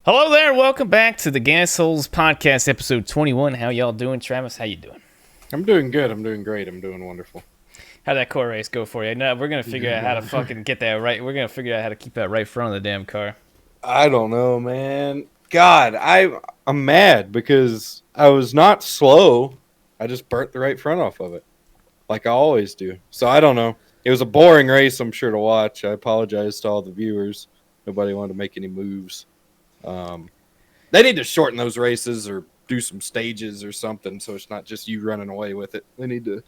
Hello there, welcome back to the Gas Holes Podcast, episode 21. How y'all doing? Travis, how you doing? I'm doing good. I'm doing great. I'm doing wonderful. How'd that car race go for you? No, we're going to figure out how to fucking get that right. We're going to figure out how to keep that right front of the damn car. I don't know, man. God, I'm mad because I was not slow. I just burnt the right front off of it, like I always do. So I don't know. It was a boring race, I'm sure, to watch. I apologize to all the viewers. Nobody wanted to make any moves. They need to shorten those races or do some stages or something so it's not just you running away with it. They need to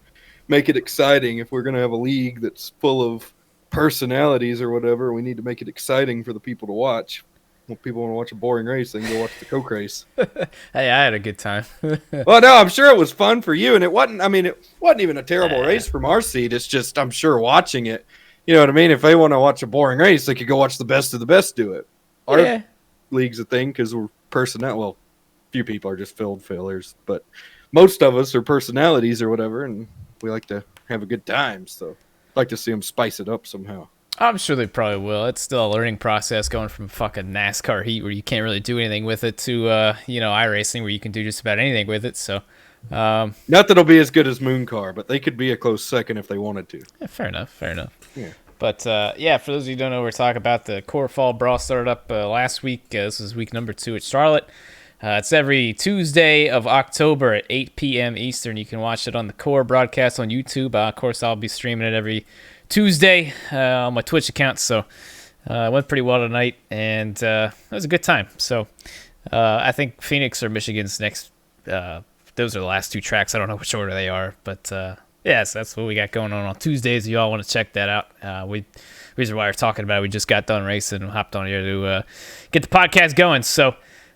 make it exciting. If we're going to have a league that's full of personalities or whatever, we need to make it exciting for the people to watch. When people want to watch a boring race, they can go watch the Coke race. Hey, I had a good time. Well, no, I'm sure it was fun for you, and it wasn't even a terrible race from our seat. It's just, I'm sure watching it, you know what I mean? If they want to watch a boring race, they could go watch the best of the best do it. Our league's a thing because we're personnel. Well, few people are just fillers, but most of us are personalities or whatever, and we like to have a good time. So I'd like to see them spice it up somehow. I'm sure they probably will. It's still a learning process going from fucking NASCAR heat where you can't really do anything with it to, iRacing where you can do just about anything with it. So, not that it'll be as good as Moon Car, but they could be a close second if they wanted to. Yeah, fair enough. Yeah. But, for those of you who don't know, we're talking about the Core Fall Brawl started up last week. This is week number 2 at Charlotte. It's every Tuesday of October at 8 p.m. Eastern. You can watch it on the Core broadcast on YouTube. Of course, I'll be streaming it every Tuesday on my Twitch account. So it went pretty well tonight, and it was a good time. So I think Phoenix or Michigan's next. Those are the last 2 tracks. I don't know which order they are, but so that's what we got going on Tuesdays. If you all want to check that out. Reason why we're talking about it, we just got done racing and hopped on here to get the podcast going. So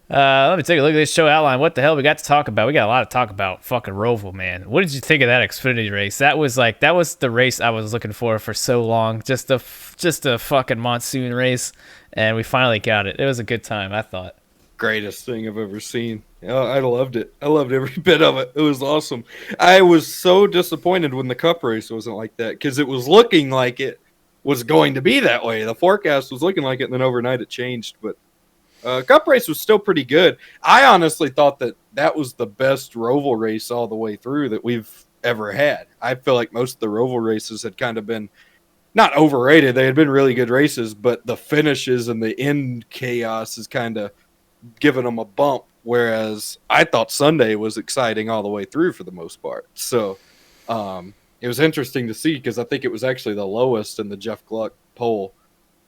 let me take a look at this show outline. What the hell we got to talk about? We got a lot to talk about. Fucking ROVAL, man. What did you think of that Xfinity race? That was the race I was looking for so long. Just a fucking monsoon race, and we finally got it. It was a good time, I thought. Greatest thing I've ever seen. I loved it. I loved every bit of it. It was awesome. I was so disappointed when the Cup race wasn't like that because it was looking like it was going to be that way. The forecast was looking like it, and then overnight it changed. But Cup race was still pretty good. I honestly thought that was the best ROVAL race all the way through that we've ever had. I feel like most of the ROVAL races had kind of been not overrated. They had been really good races, but the finishes and the end chaos is kind of giving them a bump, whereas I thought Sunday was exciting all the way through for the most part. So it was interesting to see because I think it was actually the lowest in the Jeff Gluck poll.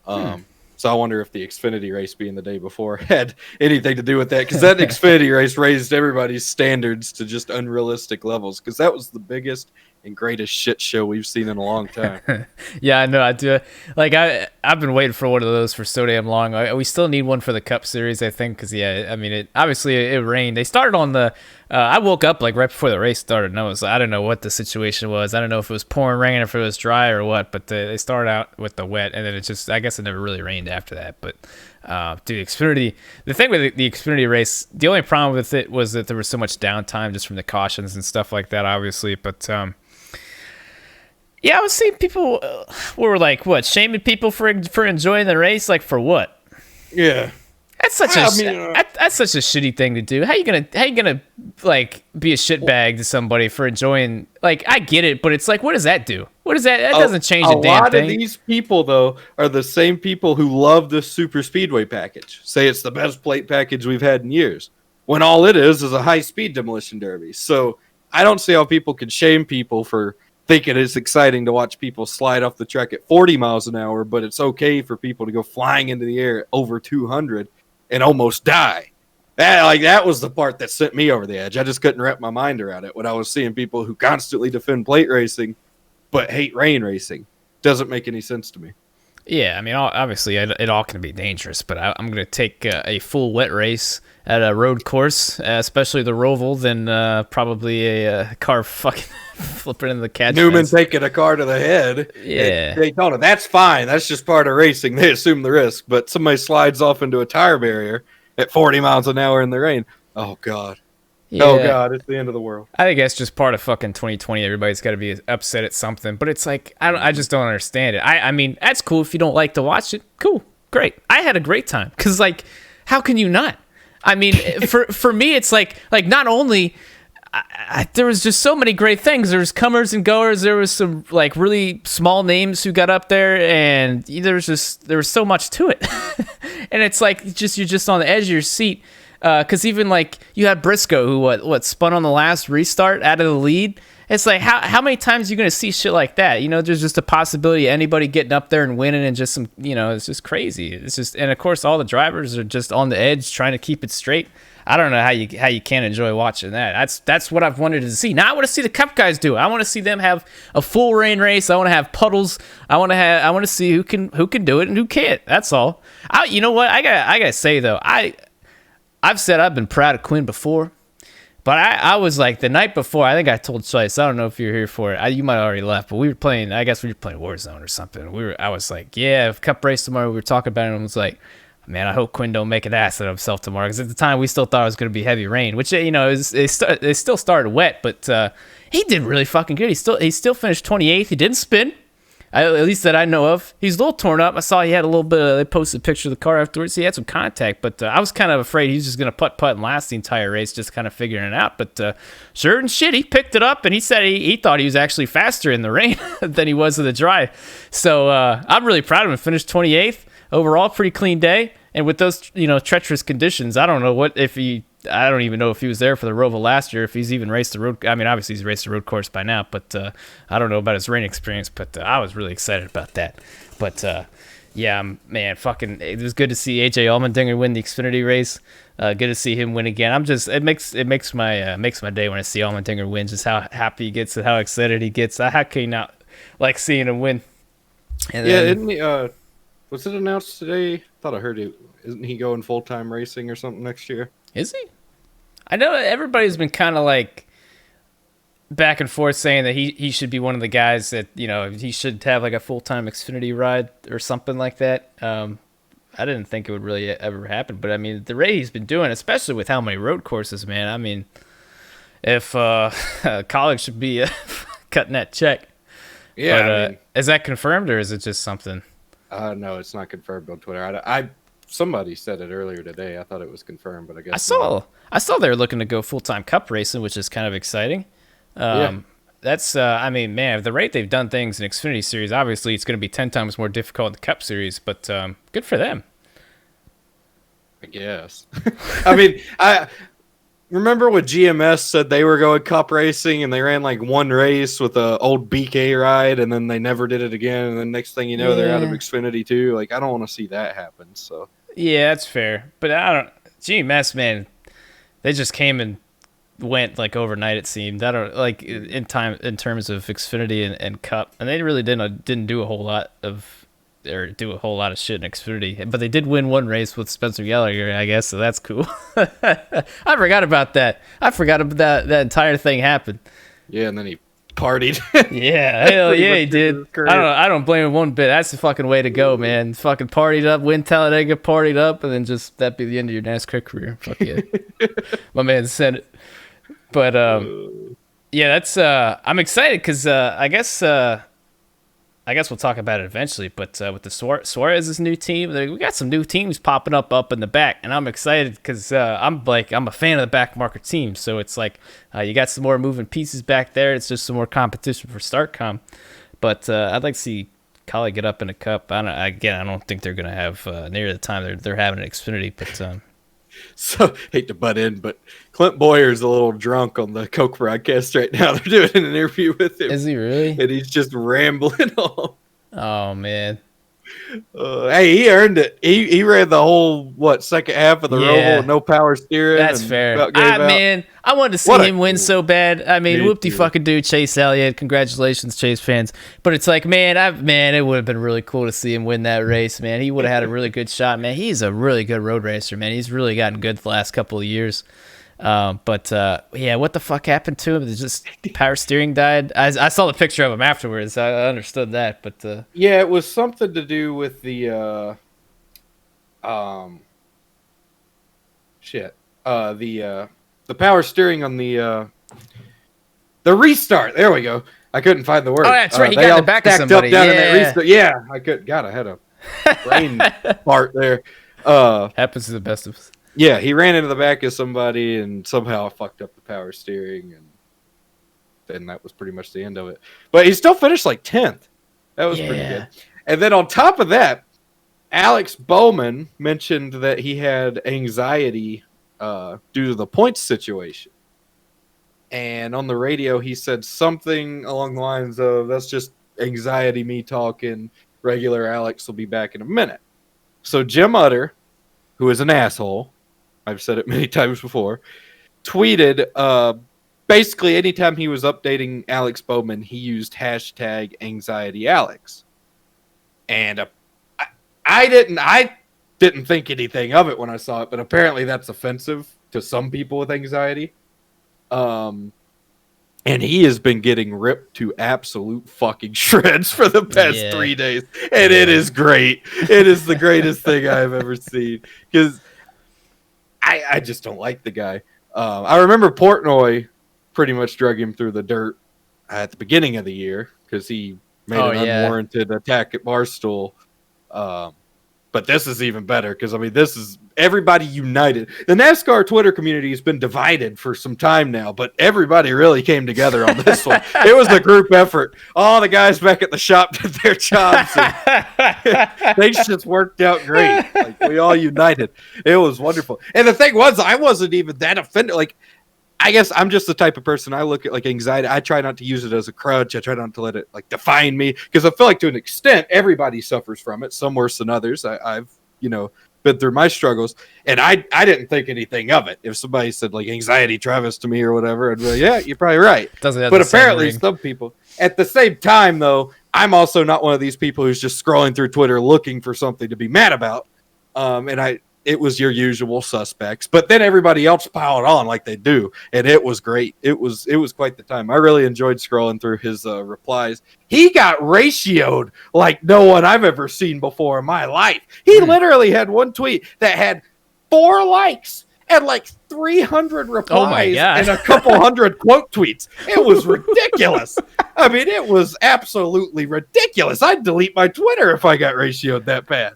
So I wonder if the Xfinity race being the day before had anything to do with that, because that Xfinity race raised everybody's standards to just unrealistic levels, because that was the biggest and greatest shit show we've seen in a long time. Yeah, I know. I do. Like I've been waiting for one of those for so damn long. We still need one for the Cup Series, I think, because it rained. They started on the. I woke up like right before the race started, and I don't know what the situation was. I don't know if it was pouring rain or if it was dry or what. But they started out with the wet, and then I guess it never really rained after that. But dude, Xfinity. The thing with the Xfinity race, the only problem with it was that there was so much downtime just from the cautions and stuff like that, obviously. But yeah, I was seeing people were like, what, shaming people for enjoying the race? Like, for what? Yeah. That's such a shitty thing to do. How you gonna like be a shitbag to somebody for enjoying? Like, I get it, but it's like, what does that do? What does that? That doesn't change a damn thing. A lot of these people, though, are the same people who love this super speedway package. Say it's the best plate package we've had in years, when all it is a high speed demolition derby. So I don't see how people can shame people for thinking it's exciting to watch people slide off the track at 40 miles an hour, but it's okay for people to go flying into the air at over 200 and almost die. That was the part that sent me over the edge. I just couldn't wrap my mind around it when I was seeing people who constantly defend plate racing but hate rain racing. Doesn't make any sense to me. Yeah, I mean, obviously, it all can be dangerous, but I'm going to take a full wet race at a road course, especially the ROVAL, than probably a car fucking flipping into the catch Newman fence. Taking a car to the head. Yeah. Daytona, that's fine. That's just part of racing. They assume the risk. But somebody slides off into a tire barrier at 40 miles an hour in the rain. Oh, God. Yeah. Oh, God, it's the end of the world. I think that's just part of fucking 2020. Everybody's got to be upset at something. But it's like, I just don't understand it. I mean, that's cool if you don't like to watch it. Cool. Great. I had a great time. Because, like, How can you not? I mean, for me, it's like not only there was just so many great things. There was comers and goers. There was some like really small names who got up there, and there was so much to it. And it's like you're just on the edge of your seat. Because even like you had Briscoe who what spun on the last restart out of the lead. It's like how many times are you gonna see shit like that? You know, there's just a possibility of anybody getting up there and winning, and just some, you know, it's just crazy. It's just, and of course all the drivers are just on the edge trying to keep it straight. I don't know how you can't enjoy watching that. That's what I've wanted to see. Now I want to see the Cup guys do it. I want to see them have a full rain race. I want to have puddles. I want to see who can do it and who can't. That's all. You know what? I gotta say though, I've said I've been proud of Quinn before. But I was like, the night before, I think I told Slice, I don't know if you were here for it. You might have already left, but I guess we were playing Warzone or something. I was like, yeah, Cup race tomorrow. We were talking about it, and I was like, man, I hope Quinn don't make an ass of himself tomorrow. Because at the time, we still thought it was going to be heavy rain, which, you know, it still started wet, but he did really fucking good. He still finished 28th. He didn't spin. At least that I know of. He's a little torn up. I saw he had a little bit of, they posted a picture of the car afterwards. He had some contact, but I was kind of afraid he was just going to putt and last the entire race, just kind of figuring it out. But sure and shit, he picked it up, and he said he thought he was actually faster in the rain than he was in the dry. So I'm really proud of him. Finished 28th. Overall, pretty clean day. And with those, you know, treacherous conditions, I don't even know if he was there for the ROVAL last year, if he's even raced the road. I mean, obviously he's raced the road course by now, but I don't know about his rain experience, but I was really excited about that. But yeah, man, fucking, it was good to see AJ Allmendinger win the Xfinity race. Good to see him win again. It makes my day when I see Allmendinger win, just how happy he gets and how excited he gets. How can you not like seeing him win? And yeah, isn't he, was it announced today? I thought I heard it. Isn't he going full-time racing or something next year? Is he? I know everybody's been kind of like back and forth saying that he should be one of the guys that, you know, he should have like a full-time Xfinity ride or something like that. I didn't think it would really ever happen, but I mean, the rate he's been doing, especially with how many road courses, man. I mean, if college should be cutting that check. Yeah. But, I mean, is that confirmed or is it just something? No, it's not confirmed on Twitter. Somebody said it earlier today. I thought it was confirmed, but I guess I saw they were looking to go full-time Cup racing, which is kind of exciting. Yeah. That's I mean, man, the rate they've done things in Xfinity Series, obviously it's going to be 10 times more difficult in the Cup Series, but good for them. I guess. I mean, I remember when GMS said they were going Cup racing and they ran like one race with a old BK ride and then they never did it again, and then next thing you know, they're out of Xfinity too. Like, I don't want to see that happen. So yeah, that's fair, but GMS, man, they just came and went like overnight, it seemed. I don't like in terms of Xfinity and Cup, and they really didn't do a whole lot of shit in Xfinity, but they did win one race with Spencer Gallagher, I guess, so that's cool. I forgot about that. That entire thing happened. Yeah, and then he partied. Yeah, hell yeah, he did. I don't blame him one bit. That's the fucking way to go, man. Fucking partied up, win Talladega, partied up, and then just that'd be the end of your NASCAR career. Fuck yeah. My man said it. But yeah, that's I'm excited because I guess we'll talk about it eventually. But with the Suarez's new team, we got some new teams popping up in the back, and I'm excited because I'm a fan of the back marker team. So it's like you got some more moving pieces back there. It's just some more competition for StartCom. But I'd like to see Kali get up in a Cup. I don't think they're gonna have near the time they're having an Xfinity, but. So, hate to butt in, but Clint Boyer's a little drunk on the Coke broadcast right now. They're doing an interview with him. Is he really? And he's just rambling on. Oh, man. Hey, he earned it. He ran the whole, second half of the ROVAL with no power steering. That's fair. Man, I wanted to see him win so bad. I mean, whoop-de fucking do, Chase Elliott. Congratulations, Chase fans. But it's like, man, it would have been really cool to see him win that race, man. He would have had a really good shot, man. He's a really good road racer, man. He's really gotten good the last couple of years. But yeah, what the fuck happened to him? It's just power steering died. I saw the picture of him afterwards. I understood that, but yeah, it was something to do with the the power steering on the restart. There we go. I couldn't find the word. Oh, that's right. He got in the back of somebody. Yeah, I could. God, I had a brain part there. Happens to the best of us. Yeah, he ran into the back of somebody and somehow fucked up the power steering, and then that was pretty much the end of it. But he still finished like 10th. That was pretty good. And then on top of that, Alex Bowman mentioned that he had anxiety due to the points situation. And on the radio, he said something along the lines of, that's just anxiety, me talking. Regular Alex will be back in a minute. So Jim Utter, who is an asshole, I've said it many times before, tweeted, basically anytime he was updating Alex Bowman, he used hashtag #AnxietyAlex. And I didn't think anything of it when I saw it, but apparently that's offensive to some people with anxiety. And he has been getting ripped to absolute fucking shreds for the past 3 days. And it is great. It is the greatest thing I've ever seen. Because I just don't like the guy. I remember Portnoy pretty much drug him through the dirt at the beginning of the year because he made an unwarranted attack at Barstool. But this is even better because, I mean, this is everybody united. The NASCAR Twitter community has been divided for some time now, but everybody really came together on this one. It was a group effort. All the guys back at the shop did their jobs. And they just worked out great. Like, we all united. It was wonderful. And the thing was, I wasn't even that offended. Like, I guess I'm just the type of person, I look at like anxiety. I try not to use it as a crutch. I try not to let it like define me because I feel like to an extent, everybody suffers from it. Some worse than others. I've, been through my struggles, and I didn't think anything of it. If somebody said like anxiety Travis to me or whatever, I'd be like, yeah, you're probably right. But apparently some people at the same time, though, I'm also not one of these people who's just scrolling through Twitter looking for something to be mad about. It was your usual suspects, but then everybody else piled on like they do, and it was great. It was quite the time. I really enjoyed scrolling through his replies. He got ratioed like no one I've ever seen before in my life. He literally had one tweet that had 4 likes and like 300 replies and a couple hundred quote tweets. It was ridiculous. I mean, it was absolutely ridiculous. I'd delete my Twitter if I got ratioed that bad.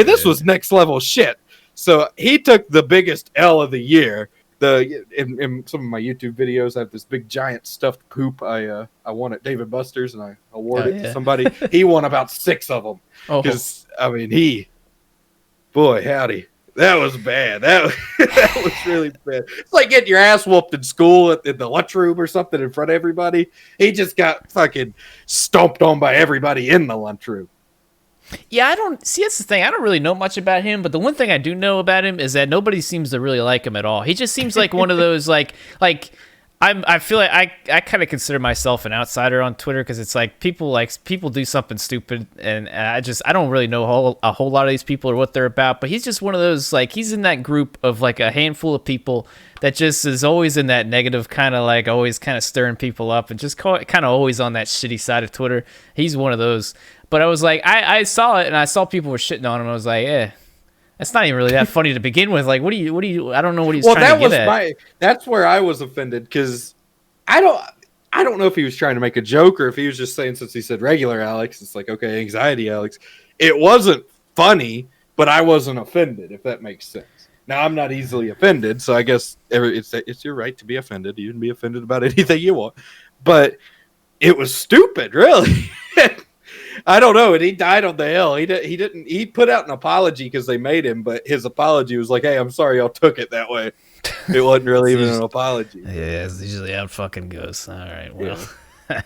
This was next level shit. So he took the biggest L of the year. In some of my YouTube videos, I have this big giant stuffed poop I won at Dave & Buster's, and I awarded it to somebody. He won about 6 of them. Because, boy, howdy. That was bad. That was really bad. It's like getting your ass whooped in school in the lunchroom or something in front of everybody. He just got fucking stomped on by everybody in the lunchroom. Yeah, that's the thing. I don't really know much about him, but the one thing I do know about him is that nobody seems to really like him at all. He just seems like one of those I feel like I kind of consider myself an outsider on Twitter because it's like people do something stupid, and I don't really know a whole lot of these people or what they're about. But he's just one of those, like, he's in that group of like a handful of people that just is always in that negative kind of like always kind of stirring people up and just kind of always on that shitty side of Twitter. He's one of those. But I was like, I saw it and I saw people were shitting on him. I was like, that's not even really that funny to begin with. Like, what do you? I don't know what he's trying to get at. That's where I was offended because I don't know if he was trying to make a joke or if he was just saying, since he said regular Alex, it's like, okay, anxiety Alex. It wasn't funny, but I wasn't offended, if that makes sense. Now, I'm not easily offended, so I guess it's your right to be offended. You can be offended about anything you want. But it was stupid, really. I don't know. And he died on the hill. He put out an apology because they made him, but his apology was like, hey, I'm sorry y'all took it that way. It wasn't really even an apology. Yeah, it's usually how it fucking goes. All right, well. Yeah.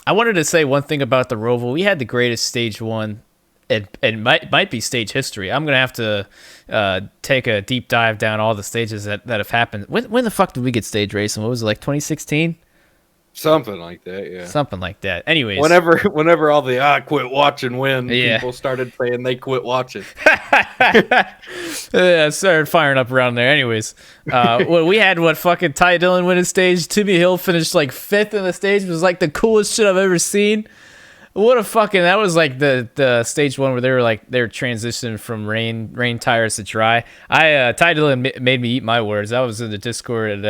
I wanted to say one thing about the ROVAL. We had the greatest stage 1 and might be stage history. I'm gonna have to take a deep dive down all the stages that have happened. When the fuck did we get stage racing? What was it, like 2016? Something like that, yeah. Something like that. Anyways, whenever all the quit watching when people started saying they quit watching. I started firing up around there. Anyways, we had fucking Ty Dillon win his stage. Timmy Hill finished like 5th in the stage. It was like the coolest shit I've ever seen. What a fucking, that was like the stage one where they were transitioning from rain tires to dry. Ty Dillon made me eat my words. I was in the Discord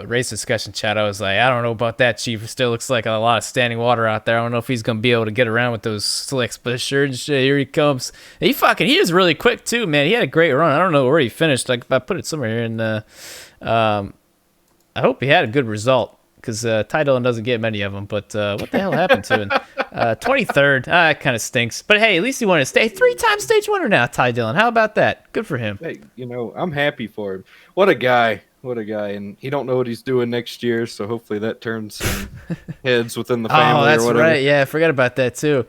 race discussion chat. I was like, I don't know about that, Chief. It still looks like a lot of standing water out there. I don't know if he's gonna be able to get around with those slicks, but sure as shit, here he comes. He was really quick too, man. He had a great run. I don't know where he finished. Like, if I put it somewhere here in I hope he had a good result, because Ty Dillon doesn't get many of them. But what the hell happened to him? 23rd. That kind of stinks. But hey, at least he won a stage. 3-time stage winner now, Ty Dillon. How about that? Good for him. Hey, I'm happy for him. What a guy. What a guy. And he don't know what he's doing next year, so hopefully that turns some heads within the family. Oh, that's or whatever. right. Yeah, I forgot about that too.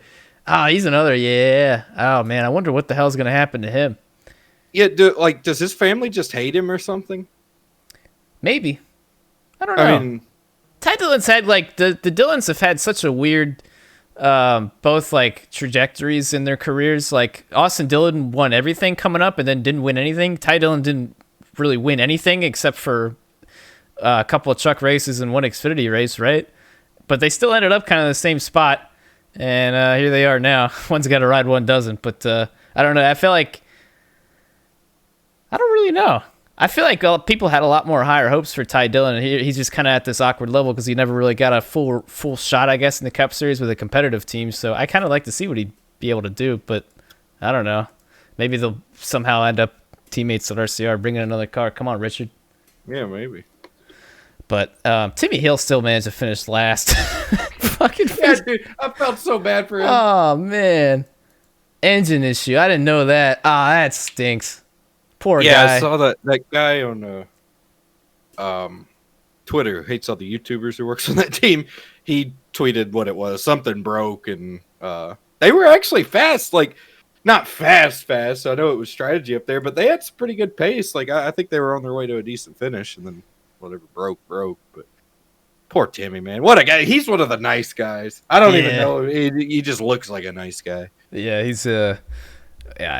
Oh, he's another. Yeah. Oh man, I wonder what the hell's gonna happen to him. Yeah. Does his family just hate him or something? Maybe. I don't know. I mean, Ty Dillon's had like the Dillons have had such a weird both like trajectories in their careers. Like Austin Dillon won everything coming up and then didn't win anything. Ty Dillon didn't really win anything except for a couple of truck races and one Xfinity race, right? But they still ended up kind of the same spot, and here they are now. One's got a ride, one doesn't. But I don't know. I feel like I don't really know. I feel like people had a lot more higher hopes for Ty Dillon. He's just kind of at this awkward level because he never really got a full shot, I guess, in the Cup Series with a competitive team. So I kind of like to see what he'd be able to do, but I don't know. Maybe they'll somehow end up teammates at RCR bringing another car. Come on, Richard. Yeah, maybe. But Timmy Hill still managed to finish last. Fucking yeah, dude. I felt so bad for him. Oh, man. Engine issue. I didn't know that. Ah, that stinks. Poor guy. Yeah, I saw that guy on Twitter who hates all the YouTubers who works on that team. He tweeted what it was. Something broke, and they were actually fast. Like, not fast. I know it was strategy up there, but they had some pretty good pace. Like, I think they were on their way to a decent finish, and then whatever broke. But poor Timmy, man. What a guy. He's one of the nice guys. I don't even know. He just looks like a nice guy. Yeah,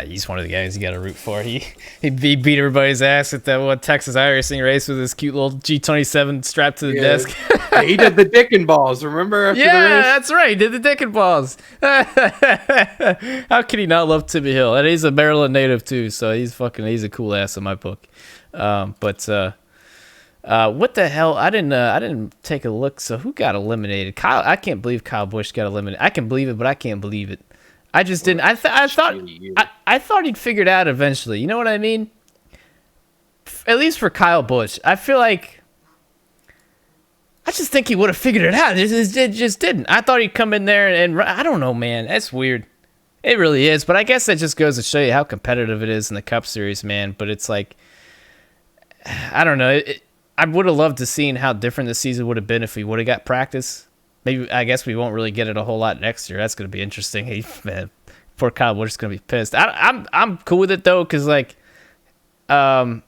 he's one of the guys you got to root for. He beat everybody's ass at that one Texas iRacing race with his cute little G27 strapped to the desk. He did the dick and balls, remember? After the race? That's right. He did the dick and balls. How can he not love Timmy Hill? And he's a Maryland native too, so he's a cool ass in my book. What the hell? I didn't take a look. So who got eliminated? Kyle. I can't believe Kyle Busch got eliminated. I can believe it, but I can't believe it. I just didn't. I thought he'd figure it out eventually. You know what I mean? At least for Kyle Busch, I feel like I just think he would have figured it out. It just didn't. I thought he'd come in there and I don't know, man. That's weird. It really is. But I guess that just goes to show you how competitive it is in the Cup Series, man. But it's like, I don't know. I would have loved to seen how different the season would have been if we would have got practice. Maybe I guess we won't really get it a whole lot next year. That's gonna be interesting. Man, poor Kyle Busch is gonna be pissed. I'm cool with it though, because like, I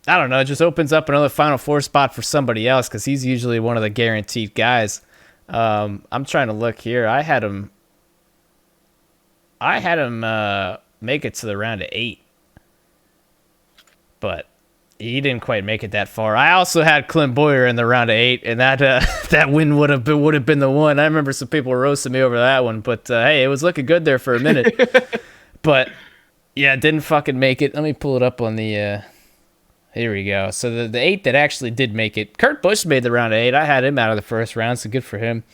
don't know. It just opens up another Final Four spot for somebody else because he's usually one of the guaranteed guys. I'm trying to look here. I had him make it to the round of 8, but he didn't quite make it that far. I also had Clint Boyer in the round of 8, and that win would have been the one. I remember some people roasting me over that one, but hey, it was looking good there for a minute. But yeah, didn't fucking make it. Let me pull it up on the. Here we go. So the 8 that actually did make it, Kurt Busch made the round of 8. I had him out of the first round, so good for him.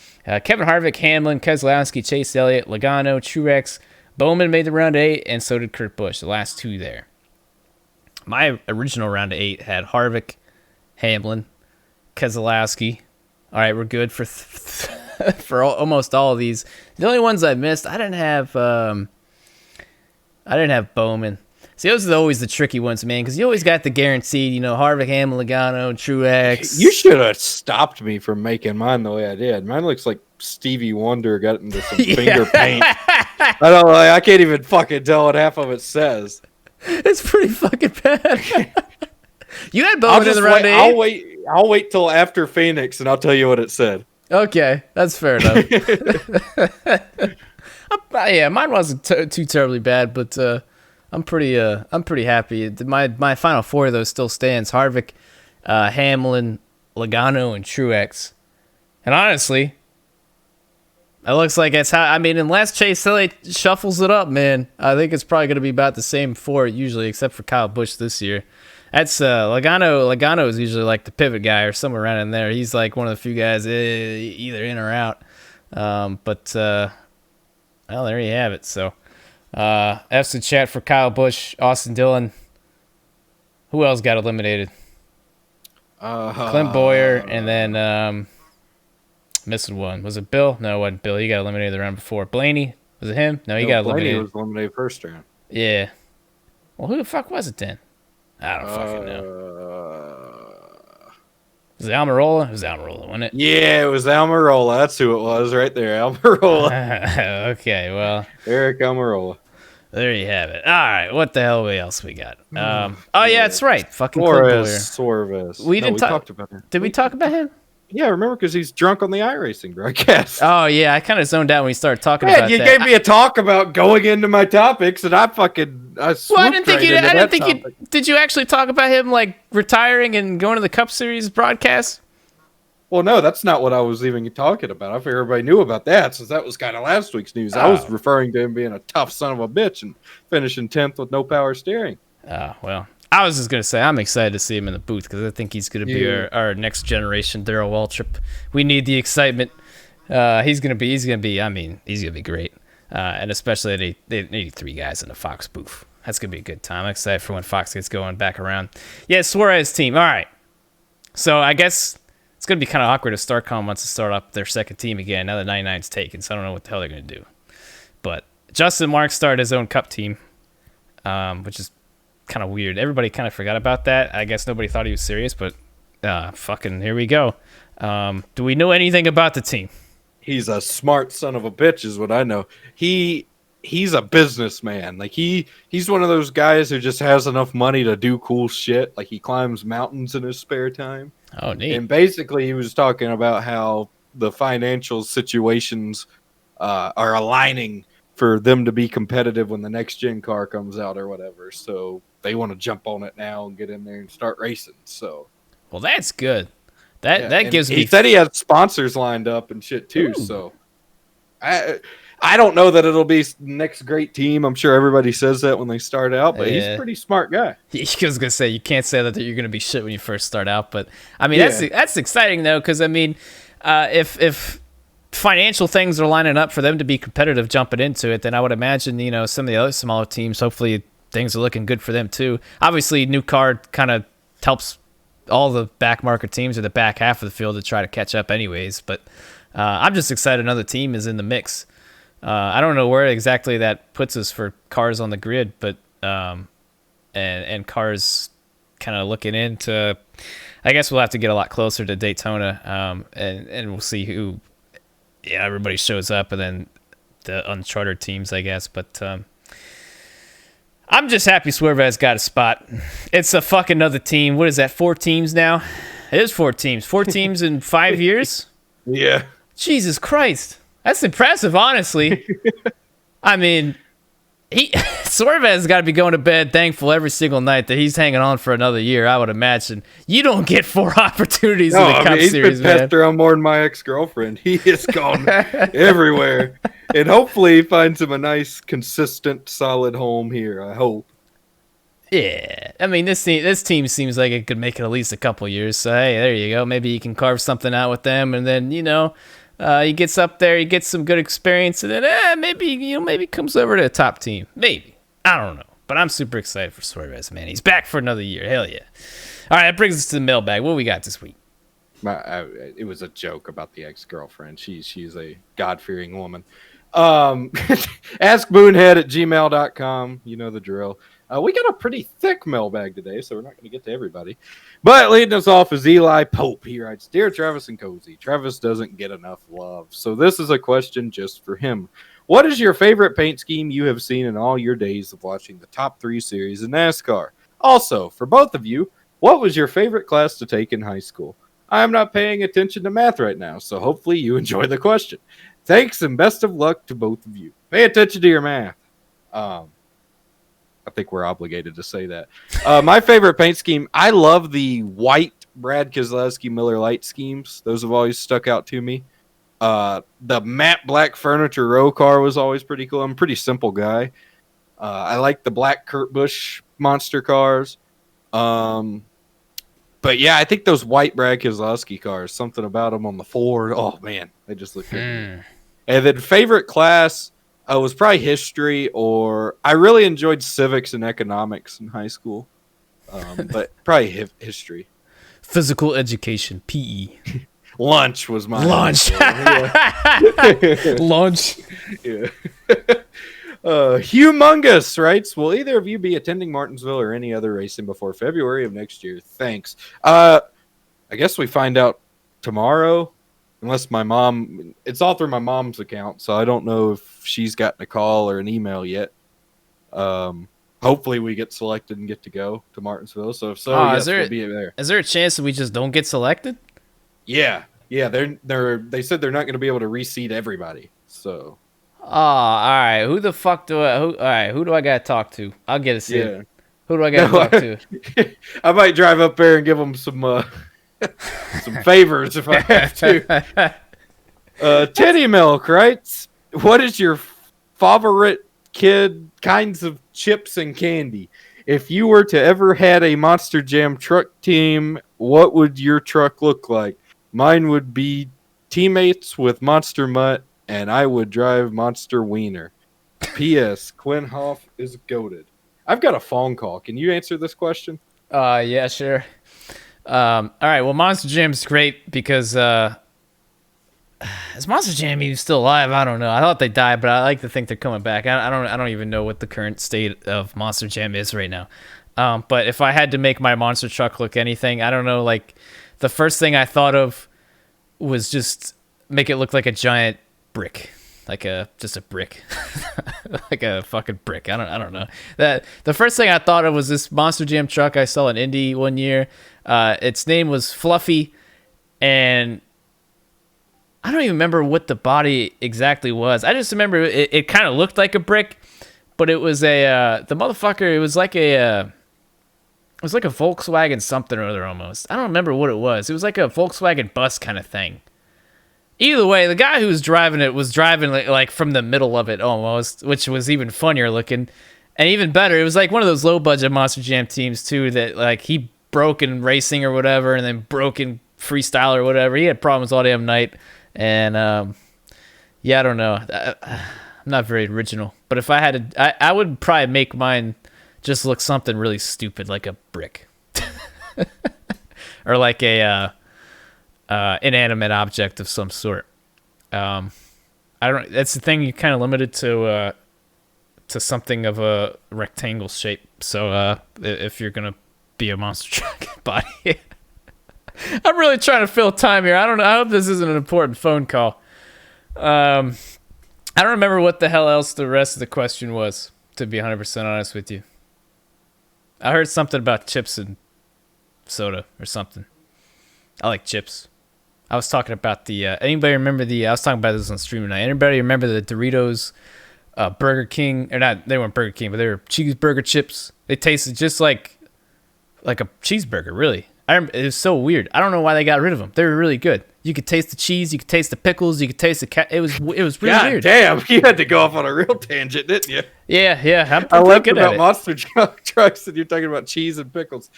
Kevin Harvick, Hamlin, Keselowski, Chase Elliott, Logano, Truex, Bowman made the round of 8, and so did Kurt Busch. The last 2 there. My original round of 8 had Harvick, Hamlin, Keselowski. All right, we're good for for almost all of these. The only ones I missed, I didn't have Bowman. See, those are always the tricky ones, man, because you always got the guaranteed, Harvick, Hamlin, Logano, Truex. You should have stopped me from making mine the way I did. Mine looks like Stevie Wonder got into some finger paint. I don't know. I can't even fucking tell what half of it says. It's pretty fucking bad. You had Bowman in the round of 8? I'll wait till after Phoenix, and I'll tell you what it said. Okay, that's fair enough. Yeah, mine wasn't too terribly bad, but I'm pretty happy. My final 4 though still stands: Harvick, Hamlin, Logano, and Truex. And honestly, It looks like it's how. I mean, unless Chase Elliott shuffles it up, man, I think it's probably going to be about the same for it usually, except for Kyle Busch this year. That's Logano. Logano is usually like the pivot guy or somewhere around in there. He's like one of the few guys either in or out. Well, there you have it. So, F's in chat for Kyle Busch, Austin Dillon. Who else got eliminated? Clint Boyer, and then missing one. Was it Bill? No, it wasn't Bill. He got eliminated the round before. Blaney? Was it him? No, he got eliminated. Blaney was eliminated first round. Yeah. Well, who the fuck was it then? I don't fucking know. Was it Almirola? It was Almirola, wasn't it? Yeah, it was Almirola. That's who it was right there. Almirola. Okay, well. Eric Almirola. There you have it. All right, what the hell else we got? Yeah, that's right. Fucking Suarez. We talked about him. Did we talk about him? Yeah, remember, because he's drunk on the iRacing broadcast. Oh, yeah, I kind of zoned out when we started talking about that. You gave me a talk about going into my topics, and I didn't think you did you actually talk about him, like, retiring and going to the Cup Series broadcast? Well, no, that's not what I was even talking about. I figured everybody knew about that, since that was kind of last week's news. I was referring to him being a tough son of a bitch and finishing 10th with no power steering. Well, I was just going to say, I'm excited to see him in the booth because I think he's going to be our next generation Darrell Waltrip. We need the excitement. He's going to be great. And especially they need 3 guys in the Fox booth. That's going to be a good time. I'm excited for when Fox gets going back around. Yeah, Suarez team. All right. So I guess it's going to be kind of awkward if StarCom wants to start up their second team again now that 99's taken. So I don't know what the hell they're going to do. But Justin Marks started his own Cup team, which is kind of weird. Everybody kind of forgot about that. I guess nobody thought he was serious, but fucking here we go. Do we know anything about the team? He's a smart son of a bitch is what I know. He's a businessman. Like he's one of those guys who just has enough money to do cool shit. Like he climbs mountains in his spare time. Oh, neat. And basically he was talking about how the financial situations are aligning for them to be competitive when the next gen car comes out or whatever. So they want to jump on it now and get in there and start racing. So, well, that's good. That gives me. He said he had sponsors lined up and shit too. Ooh. So, I don't know that it'll be next great team. I'm sure everybody says that when they start out, but he's a pretty smart guy. I was gonna say you can't say that you're gonna be shit when you first start out, but I mean that's exciting though, because I mean, if financial things are lining up for them to be competitive jumping into it, then I would imagine some of the other smaller teams, hopefully things are looking good for them too. Obviously, new car kind of helps all the back market teams or the back half of the field to try to catch up anyways. But I'm just excited another team is in the mix. I don't know where exactly that puts us for cars on the grid, but and cars kind of looking into. I guess we'll have to get a lot closer to Daytona, and we'll see who. Yeah, everybody shows up, and then the uncharted teams, I guess. But I'm just happy Suarez got a spot. It's a fucking another team. What is that? 4 teams now? It is 4 teams. 4 teams in 5 years? Yeah. Jesus Christ. That's impressive, honestly. I mean, Suarez has got to be going to bed thankful every single night that he's hanging on for another year, I would imagine. You don't get 4 opportunities in the Cup Series, man. He's been pestered around more than my ex-girlfriend. He has gone everywhere. And hopefully he finds him a nice, consistent, solid home here, I hope. Yeah. I mean, this team seems like it could make it at least a couple years. So, hey, there you go. Maybe you can carve something out with them, and then, he gets up there, he gets some good experience, and then maybe comes over to a top team. Maybe. I don't know. But I'm super excited for Suarez, man. He's back for another year. Hell yeah. All right, that brings us to the mailbag. What we got this week? It was a joke about the ex-girlfriend. She's a God-fearing woman. askmoonhead@gmail.com. You know the drill. We got a pretty thick mailbag today, so we're not going to get to everybody. But leading us off is Eli Pope. He writes, Dear Travis and Cozy, Travis doesn't get enough love, so this is a question just for him. What is your favorite paint scheme you have seen in all your days of watching the top 3 series in NASCAR? Also, for both of you, what was your favorite class to take in high school? I am not paying attention to math right now, so hopefully you enjoy the question. Thanks and best of luck to both of you. Pay attention to your math. I think we're obligated to say that. My favorite paint scheme, I love the white Brad Keselowski Miller Lite schemes. Those have always stuck out to me. The matte black furniture row car was always pretty cool. I'm a pretty simple guy. I like the black Kurt Busch monster cars. But yeah, I think those white Brad Keselowski cars, something about them on the Ford. Oh man, they just look good. And then favorite class was probably history, or I really enjoyed civics and economics in high school. But probably history. Physical education, PE. Lunch was my lunch. Lunch. Yeah. Humongous writes, will either of you be attending Martinsville or any other racing before February of next year? Thanks. I guess we find out tomorrow, unless my mom, it's all through my mom's account, so I don't know if she's gotten a call or an email yet. Hopefully we get selected and get to go to Martinsville. So if so, yes, we'll be there. Is there a chance that we just don't get selected? Yeah. They said they're not going to be able to reseat everybody. So. Oh, all right. Who the fuck do I? All right. Who do I gotta talk to? I'll get a seat. Yeah. Who do I gotta talk to? I might drive up there and give them some favors if I have to. Titty Milk writes, what is your favorite kinds of chips and candy? If you were to ever had a Monster Jam truck team, what would your truck look like? Mine would be teammates with Monster Mutt, and I would drive Monster Wiener. P.S. Quinn Hoff is goated. I've got a phone call. Can you answer this question? Yeah, sure. All right. Well, Monster Jam's great because is Monster Jam even still alive? I don't know. I thought they died, but I like to think they're coming back. I don't even know what the current state of Monster Jam is right now. But if I had to make my monster truck look anything, I don't know. Like the first thing I thought of was just make it look like a giant brick, just a brick, like a fucking brick. I don't know. That the first thing I thought of was this Monster Jam truck I saw in Indy one year. Its name was Fluffy, and I don't even remember what the body exactly was. I just remember it kind of looked like a brick, but it was the motherfucker. It was like a Volkswagen something or other almost. I don't remember what it was. It was like a Volkswagen bus kind of thing. Either way, the guy who was driving it was driving like from the middle of it almost, which was even funnier looking. And even better, it was like one of those low-budget Monster Jam teams, too, that like he broke in racing or whatever and then broke in freestyle or whatever. He had problems all damn night. And, yeah, I don't know. I'm not very original. But if I had to, I would probably make mine just look something really stupid, like a brick. Or like a inanimate object of some sort. I don't. That's the thing. You're kind of limited to something of a rectangle shape. So if you're gonna be a monster truck body, I'm really trying to fill time here. I don't know. I hope this isn't an important phone call. I don't remember what the hell else the rest of the question was. To be 100% honest with you, I heard something about chips and soda or something. I like chips. I was talking about anybody remember I was talking about this on stream tonight. Anybody remember the Doritos Burger King, or not, they weren't Burger King, but they were cheeseburger chips. They tasted just like a cheeseburger, really. It was so weird. I don't know why they got rid of them. They were really good. You could taste the cheese, you could taste the pickles, you could taste the it was really weird. Damn, you had to go off on a real tangent, didn't you? Yeah. I love about monster trucks and you're talking about cheese and pickles.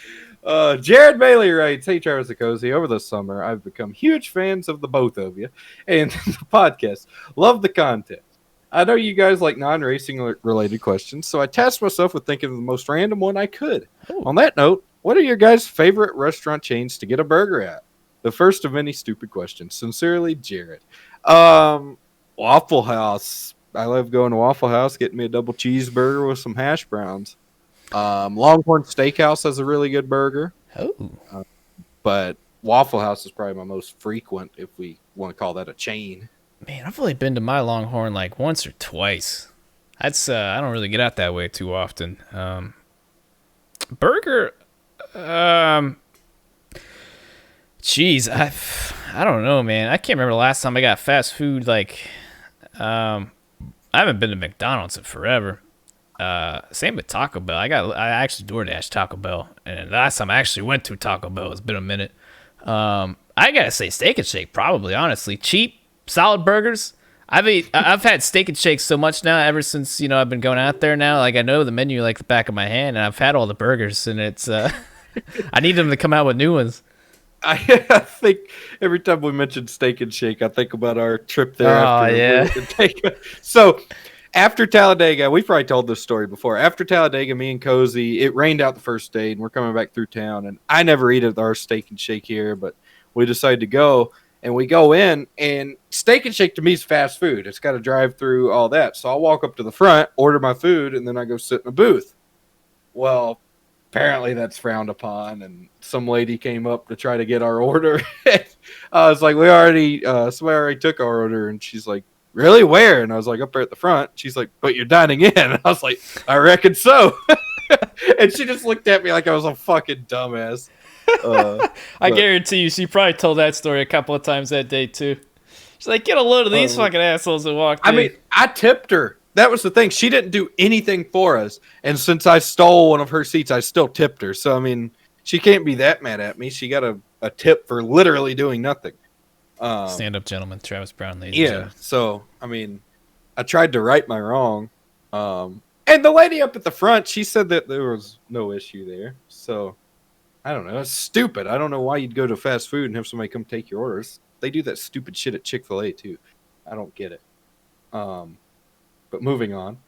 Jared Bailey writes, hey Travis and Cozy, over the summer I've become huge fans of the both of you and the podcast. Love the content. I know you guys like non-racing related questions, so I tasked myself with thinking of the most random one I could. Ooh. On that note, what are your guys' favorite restaurant chains to get a burger at? The first of many stupid questions. Sincerely, Jared. Waffle House. I love going to Waffle House, getting me a double cheeseburger with some hash browns. Longhorn Steakhouse has a really good burger. Oh. But Waffle House is probably my most frequent, if we want to call that a chain. Man, I've only been to my Longhorn like once or twice. That's I don't really get out that way too often. Burger, jeez, I don't know, man. I can't remember the last time I got fast food. Like, I haven't been to McDonald's in forever. Same with Taco Bell. I actually DoorDash Taco Bell, and the last time I actually went to Taco Bell, it's been a minute. I gotta say Steak and Shake, probably, honestly. Cheap, solid burgers. I've had Steak and Shake so much now ever since I've been going out there now. Like I know the menu like the back of my hand, and I've had all the burgers, and it's I need them to come out with new ones. I think every time we mention Steak and Shake, I think about our trip there. Oh yeah. So after Talladega, we've probably told this story before. After Talladega, me and Cozy, it rained out the first day, and we're coming back through town. And I never eat at our Steak and Shake here, but we decided to go. And we go in, and Steak and Shake to me is fast food. It's got to drive through all that. So I'll walk up to the front, order my food, and then I go sit in a booth. Well, apparently that's frowned upon, and some lady came up to try to get our order. I was like, somebody already took our order, and she's like, really, where? And I was like, up there at the front. She's like, but you're dining in. And I was like, I reckon so. And she just looked at me like I was a fucking dumbass. I guarantee you she probably told that story a couple of times that day too. She's like, get a load of these fucking assholes that walked in. I mean, I tipped her. That was the thing. She didn't do anything for us. And since I stole one of her seats, I still tipped her. So, I mean, she can't be that mad at me. She got a tip for literally doing nothing. Stand up, gentleman. Travis Brown, ladies and gentlemen. So, I mean, I tried to right my wrong. And the lady up at the front, she said that there was no issue there. So, I don't know. It's stupid. I don't know why you'd go to fast food and have somebody come take your orders. They do that stupid shit at Chick-fil-A, too. I don't get it. But moving on.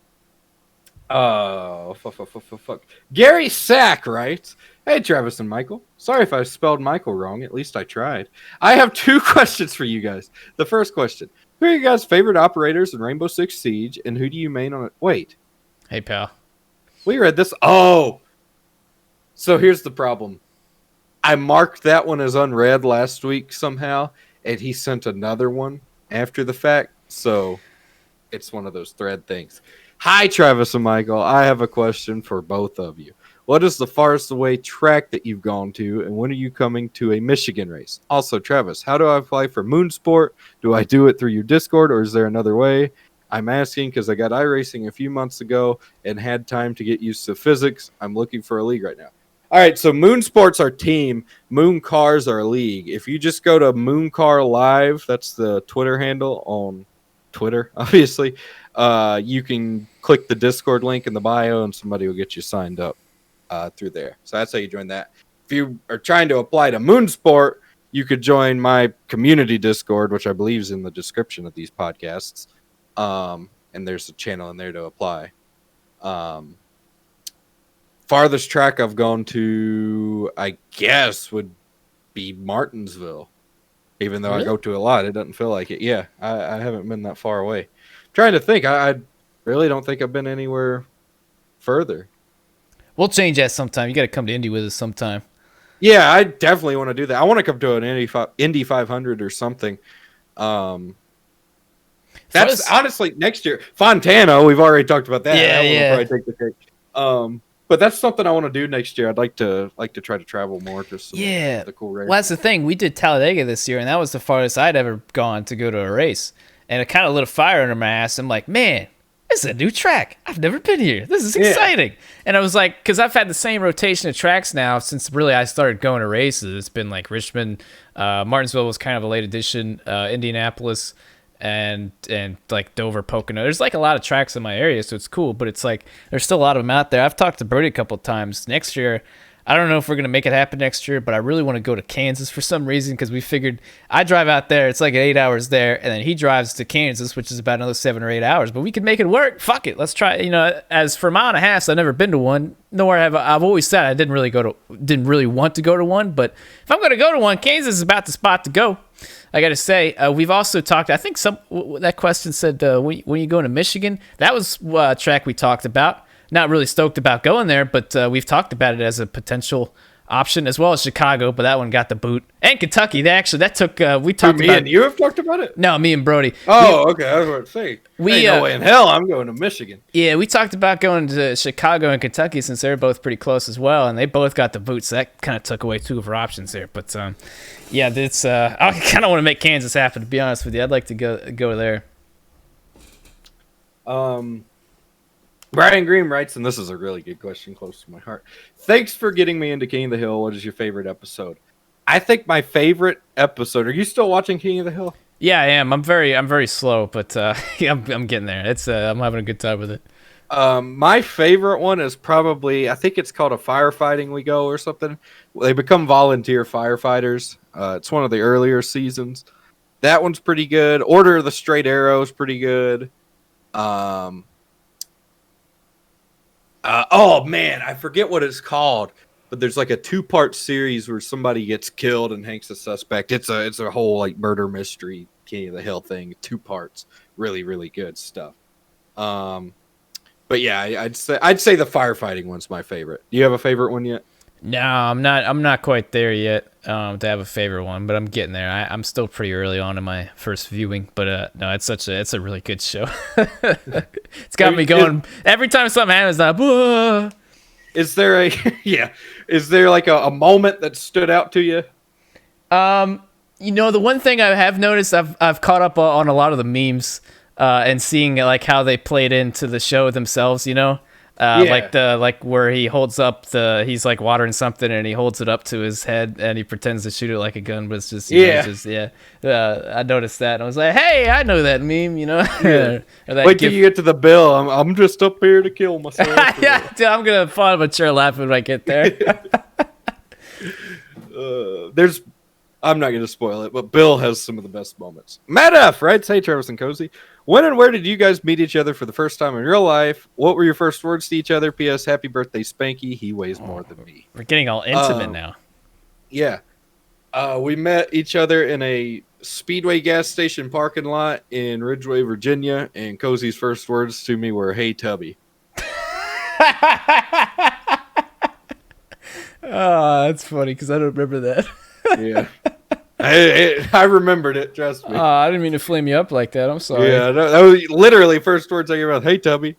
Fuck. Gary Sack writes, hey, Travis and Michael. Sorry if I spelled Michael wrong. At least I tried. I have 2 questions for you guys. The first question. Who are your guys' favorite operators in Rainbow Six Siege, and who do you main on it? Wait. Hey, pal. We read this. Oh. So here's the problem. I marked that one as unread last week somehow, and he sent another one after the fact. So it's one of those thread things. Hi, Travis and Michael. I have a question for both of you. What is the farthest away track that you've gone to, and when are you coming to a Michigan race? Also, Travis, how do I apply for Moonsport? Do I do it through your Discord, or is there another way? I'm asking because I got iRacing a few months ago and had time to get used to physics. I'm looking for a league right now. All right, so Moonsport's our team. Moon Cars our league. If you just go to Mooncar Live, that's the Twitter handle on Twitter, obviously. You can click the Discord link in the bio, and somebody will get you signed up through there. So that's how you join that. If you are trying to apply to Moonsport, you could join my community Discord, which I believe is in the description of these podcasts. And there's a channel in there to apply. Farthest track I've gone to, I guess, would be Martinsville. Even though Really? I go to a lot, it doesn't feel like it. Yeah, I haven't been that far away. I'm trying to think. I really don't think I've been anywhere further. We'll change that sometime. You got to come to Indy with us sometime. Yeah, I definitely want to do that. I want to come to an Indy 500 or something. That's honestly next year. Fontana, we've already talked about that. Yeah. We'll probably take the cake. But that's something I want to do next year. I'd like to try to travel more to some of the cool races. Well, that's the thing. We did Talladega this year, and that was the farthest I'd ever gone to go to a race. And it kind of lit a fire under my ass. I'm like, man, this is a new track. I've never been here. This is exciting. And I was like, because I've had the same rotation of tracks now since really I started going to races. It's been like Richmond, Martinsville was kind of a late addition, Indianapolis, and like Dover, Pocono. There's like a lot of tracks in my area, so it's cool, but it's like there's still a lot of them out there. I've talked to Brody a couple of times. Next year, I don't know if we're going to make it happen next year, but I really want to go to Kansas for some reason because we figured I drive out there. It's like 8 hours there, and then he drives to Kansas, which is about another 7 or 8 hours, but we can make it work. Fuck it. Let's try. As for a mile and a half, I've never been to one, nor have I've always said I didn't really want to go to one, but if I'm going to go to one, Kansas is about the spot to go. I got to say, we've also talked, I think that question said, when you going to Michigan, that was a track we talked about. Not really stoked about going there, but we've talked about it as a potential option, as well as Chicago, but that one got the boot. And Kentucky, that took, we talked about. And you have talked about it? No, me and Brody. Oh, okay, I was about to say. No way in hell I'm going to Michigan. Yeah, we talked about going to Chicago and Kentucky since they're both pretty close as well, and they both got the boots. So that kind of took away 2 of our options there. But, yeah, it's, I kind of want to make Kansas happen, to be honest with you. I'd like to go there. Brian Green writes, and this is a really good question close to my heart. Thanks for getting me into King of the Hill. What is your favorite episode? I think my favorite episode. Are you still watching King of the Hill? Yeah, I am. I'm very slow, but yeah, I'm getting there. I'm having a good time with it. My favorite one is probably, I think it's called a firefighting we go or something. They become volunteer firefighters. It's one of the earlier seasons. That one's pretty good. Order of the Straight Arrow is pretty good. Um, oh man, I forget what it's called, but there's like a 2-part series where somebody gets killed and Hank's a suspect. It's a whole like murder mystery, King of the Hill thing, 2 parts. Really, really good stuff. Um, but yeah, I'd say the firefighting one's my favorite. Do you have a favorite one yet? No, I'm not quite there yet to have a favorite one, but I'm getting there. I'm still pretty early on in my first viewing, but no, it's a really good show. It's got me going every time something happens. Is there a yeah? Is there like a moment that stood out to you? The one thing I have noticed, I've caught up on a lot of the memes and seeing like how they played into the show themselves. Yeah. Like where he's like watering something and he holds it up to his head and he pretends to shoot it like a gun, but it's just Yeah. I noticed that and I was like, hey, I know that meme, Yeah. Or that Wait till you get to the bill. I'm just up here to kill myself. Yeah, dude, I'm gonna fall out of a chair laughing when I get there. There's I'm not going to spoil it, but Bill has some of the best moments. Matt F. writes, hey, Travis and Cozy. When and where did you guys meet each other for the first time in real life? What were your first words to each other? P.S. Happy birthday, Spanky. He weighs more than me. We're getting all intimate now. Yeah. We met each other in a Speedway gas station parking lot in Ridgeway, Virginia, and Cozy's first words to me were, hey, Tubby. Oh, that's funny because I don't remember that. Yeah. I remembered it, trust me. I didn't mean to flame you up like that. I'm sorry. Yeah, that was literally first words I gave out. Hey, Tubby.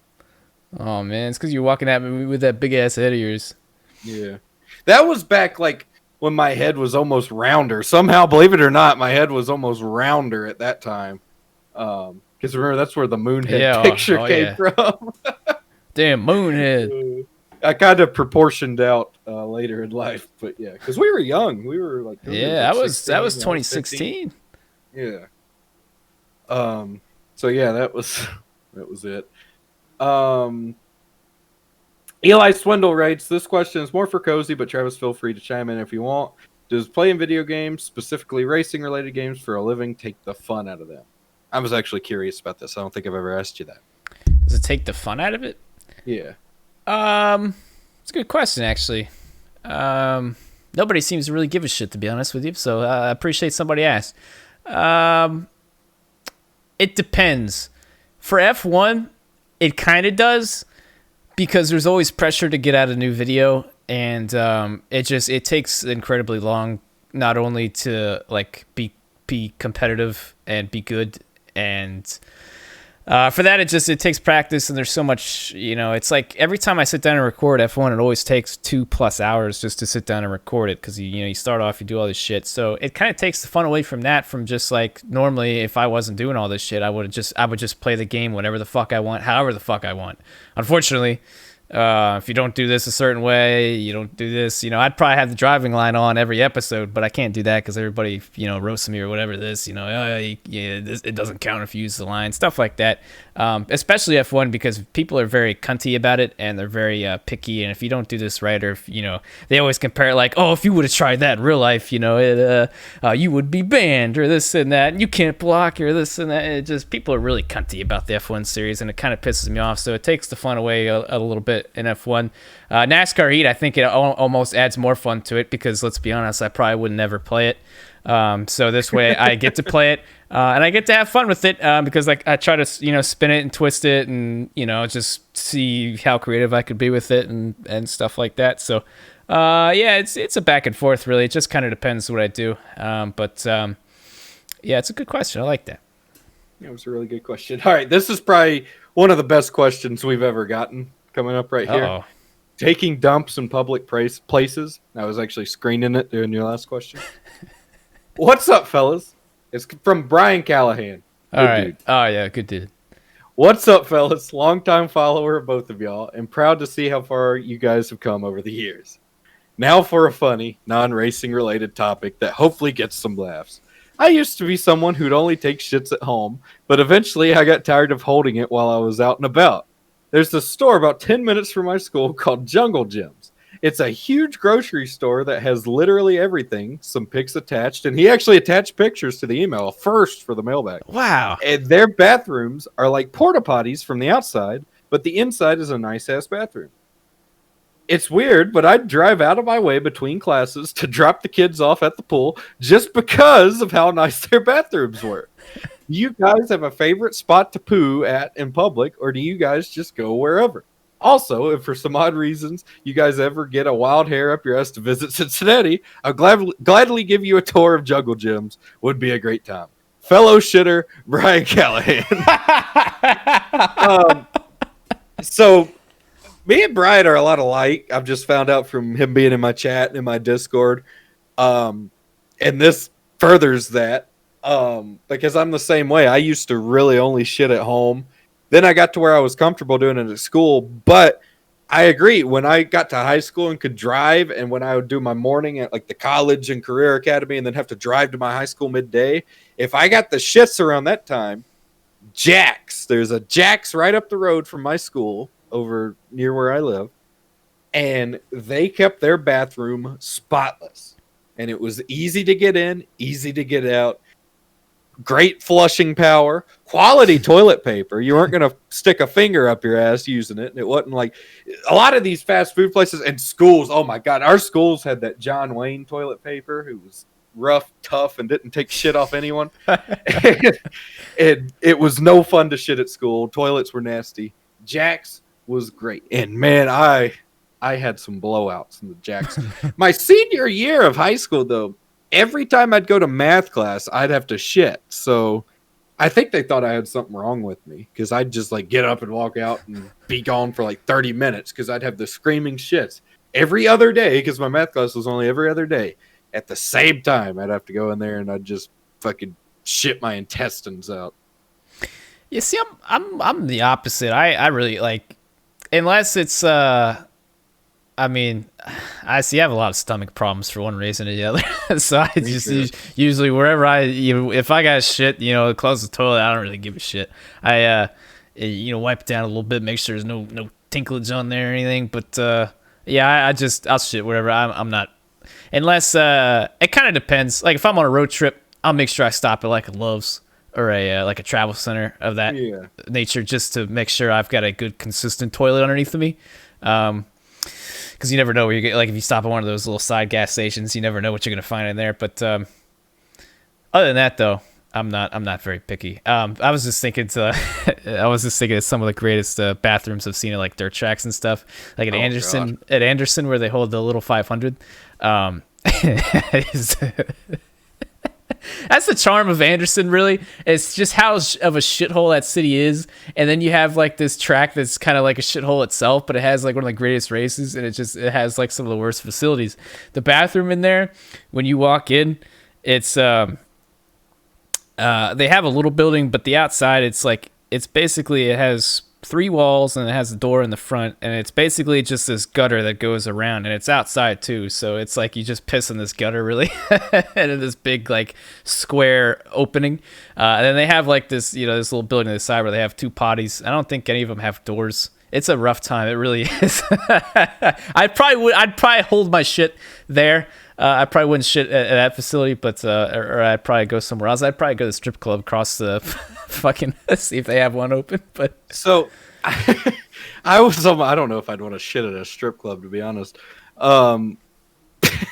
Oh, man. It's because you're walking at me with that big-ass head of yours. Yeah. That was back, like, when my head was almost rounder. Somehow, believe it or not, my head was almost rounder at that time. Because remember, that's where the Moonhead picture came from. Damn, Moonhead. I kind of proportioned out later in life, but yeah, because we were young. We were like, that was 2016. Yeah. So yeah, that was it. Eli Swindle writes, this question is more for Cozy, but Travis, feel free to chime in if you want. Does playing video games, specifically racing related games for a living, take the fun out of them? I was actually curious about this. I don't think I've ever asked you that. Does it take the fun out of it? Yeah. It's a good question, actually. Nobody seems to really give a shit, to be honest with you. So I appreciate somebody asked. It depends. For F1, it kind of does because there's always pressure to get out a new video, and it takes incredibly long, not only to like be competitive and be good and. For that, it takes practice, and there's so much, it's like every time I sit down and record F1, it always takes 2+ hours just to sit down and record it because, you start off, you do all this shit. So it kind of takes the fun away from that, from just like normally if I wasn't doing all this shit, I would just play the game whenever the fuck I want, however the fuck I want. Unfortunately, if you don't do this a certain way, you don't do this, I'd probably have the driving line on every episode, but I can't do that because everybody, roasts me or whatever this, it doesn't count if you use the line, stuff like that. Especially F1 because people are very cunty about it and they're very picky. And if you don't do this right, or if, they always compare it like, oh, if you would have tried that in real life, you would be banned or this and that, and you can't block or this and that. People are really cunty about the F1 series, and it kind of pisses me off. So it takes the fun away a little bit in F1. NASCAR Heat, I think it almost adds more fun to it because, let's be honest, I probably would never play it. So this way I get to play it and I get to have fun with it because like I try to spin it and twist it and just see how creative I could be with it and stuff like that. So yeah, it's a back and forth really. It just kind of depends what I do. But yeah, it's a good question. I like that. It was a really good question. All right, this is probably one of the best questions we've ever gotten coming up right here. Uh-oh. Taking dumps in public places. I was actually screening it during your last question. What's up, fellas? It's from Brian Callahan. All right. Dude. Oh, yeah, good dude. What's up, fellas? Longtime follower of both of y'all, and proud to see how far you guys have come over the years. Now for a funny, non-racing related topic that hopefully gets some laughs. I used to be someone who'd only take shits at home, but eventually I got tired of holding it while I was out and about. There's a store about 10 minutes from my school called Jungle Gyms. It's a huge grocery store that has literally everything, some pics attached, and he actually attached pictures to the email, first for the mailbag. Wow. And their bathrooms are like porta potties from the outside, but the inside is a nice ass bathroom. It's weird, but I'd drive out of my way between classes to drop the kids off at the pool just because of how nice their bathrooms were. Do you guys have a favorite spot to poo at in public, or do you guys just go wherever? Also, if for some odd reasons you guys ever get a wild hair up your ass to visit Cincinnati, I'll gladly give you a tour of Jungle Gyms. Would be a great time. Fellow shitter, Brian Callahan. So me and Brian are a lot alike. I've just found out from him being in my chat and in my Discord. And this furthers that. Because I'm the same way. I used to really only shit at home. Then I got to where I was comfortable doing it at school. But I agree. When I got to high school and could drive, and when I would do my morning at like the college and career academy and then have to drive to my high school midday, if I got the shits around that time, Jack's. There's a Jack's right up the road from my school over near where I live. And they kept their bathroom spotless. And it was easy to get in, easy to get out. Great flushing power, quality toilet paper. You weren't going to stick a finger up your ass using it. It wasn't like a lot of these fast food places and schools. Oh my God. Our schools had that John Wayne toilet paper who was rough, tough, and didn't take shit off anyone. It was no fun to shit at school. Toilets were nasty. Jack's was great. And man, I had some blowouts in the Jack's. My senior year of high school, though, every time I'd go to math class, I'd have to shit. So I think they thought I had something wrong with me because I'd just like get up and walk out and be gone for like 30 minutes because I'd have the screaming shits every other day because my math class was only every other day. At the same time, I'd have to go in there and I'd just fucking shit my intestines out. You see, I'm the opposite. I really like, unless it's I mean, I see I have a lot of stomach problems for one reason or the other. So I just usually wherever if I got shit, close the toilet, I don't really give a shit. I wipe it down a little bit, make sure there's no tinklage on there or anything. But yeah, I'll shit wherever. I'm not, unless it kind of depends. Like if I'm on a road trip, I'll make sure I stop at like a Love's or a like a travel center of that nature, just to make sure I've got a good consistent toilet underneath of me. Because you never know where you get. Like if you stop at one of those little side gas stations, you never know what you're gonna find in there. But other than that, though, I'm not very picky. I was just thinking of some of the greatest bathrooms I've seen at like dirt tracks and stuff, like at Anderson where they hold the little 500. That's the charm of Anderson, really. It's just how of a shithole that city is, and then you have like this track that's kind of like a shithole itself, but it has like one of the greatest races, and it has like some of the worst facilities. The bathroom in there, when you walk in, it's they have a little building, but the outside it's basically, it has 3 walls and it has a door in the front, and it's basically just this gutter that goes around, and it's outside too, so it's like you just piss in this gutter really and in this big like square opening, and then they have like this this little building to the side where they have 2 potties. I don't think any of them have doors. It's a rough time, it really is. I'd probably hold my shit there. I probably wouldn't shit at that facility, but or I'd probably go somewhere else. I'd probably go to the strip club across the fucking see if they have one open. But so I don't know if I'd want to shit at a strip club, to be honest.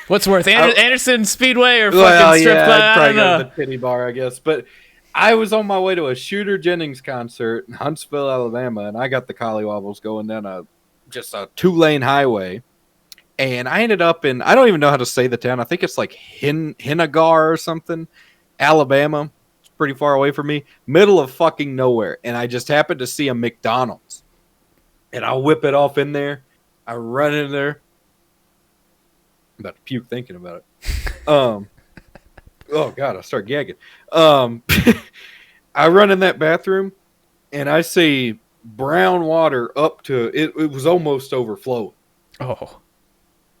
What's worth, Anderson Speedway or fucking strip club? I'd probably go to the titty bar, I guess. But I was on my way to a Shooter Jennings concert in Huntsville, Alabama, and I got the collywobbles going down just a 2-lane highway. And I ended up in, I don't even know how to say the town. I think it's like Hennigar or something, Alabama. It's pretty far away from me. Middle of fucking nowhere. And I just happened to see a McDonald's. And I whip it off in there. I run in there. I'm about to puke thinking about it. Oh, God, I start gagging. I run in that bathroom, and I see brown water up to, it was almost overflowing. Oh.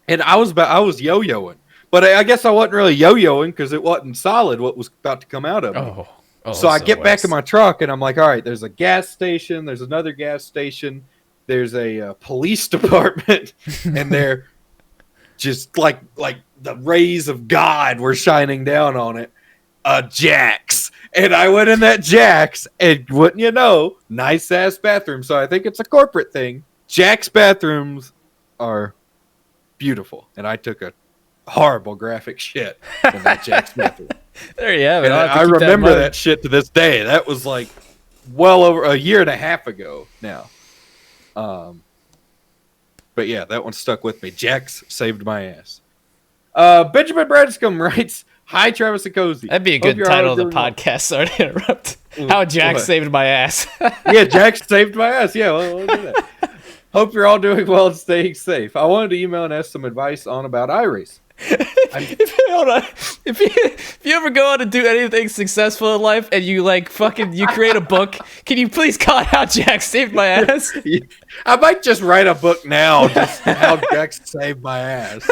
And I was yo-yoing But I guess I wasn't really yo-yoing because it wasn't solid what was about to come out of me. So I get back in my truck and I'm like, all right, there's a gas station, there's another gas station, there's a police department, and they're just like the rays of God were shining down on it. Jack's. And I went in that Jack's, and wouldn't you know, nice ass bathroom. So I think it's a corporate thing. Jack's bathrooms are beautiful, and I took a horrible graphic shit in that Jack's bathroom. There you have it. And I remember that shit to this day. That was like well over a year and a half ago now. But yeah, that one stuck with me. Jack's saved my ass. Benjamin Branscombe writes, "Hi, Travis and Cozy. That'd be a good title of the podcast. Sorry to interrupt. How Jack saved my ass." Yeah, Jack saved my ass. Yeah, we'll do that. Hope you're all doing well and staying safe. I wanted to email and ask some advice on about iRacing. Hold on. If you ever go on to do anything successful in life and you you create a book, can you please call it How Jack Saved My Ass? I might just write a book now, just How Jack Saved My Ass.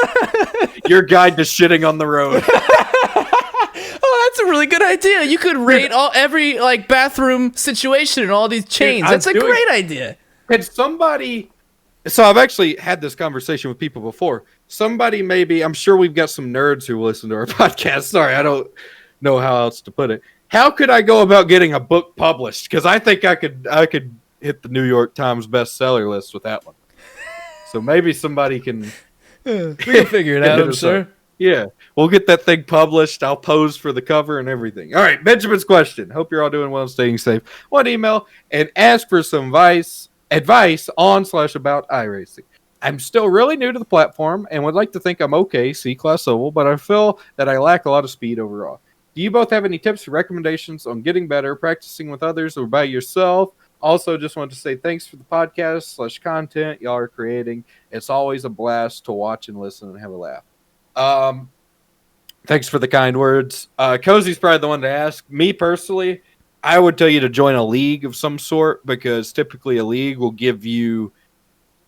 Your guide to shitting on the road. Oh, that's a really good idea. You could rate every bathroom situation in all these chains. That's a great idea. Can somebody... So I've actually had this conversation with people before. Somebody maybe, I'm sure we've got some nerds who listen to our podcast. Sorry, I don't know how else to put it. How could I go about getting a book published? Because I think I could hit the New York Times bestseller list with that one. So maybe somebody can... we can figure it out, I'm sure. Yeah, we'll get that thing published. I'll pose for the cover and everything. All right, Benjamin's question. Hope you're all doing well and staying safe. One email and ask for some advice on/about iRacing. I'm still really new to the platform and would like to think I'm okay, C-Class Oval, but I feel that I lack a lot of speed overall. Do you both have any tips or recommendations on getting better, practicing with others or by yourself? Also, just wanted to say thanks for the podcast/content y'all are creating. It's always a blast to watch and listen and have a laugh. Thanks for the kind words. Cozy's probably the one to ask. Me personally, I would tell you to join a league of some sort, because typically a league will give you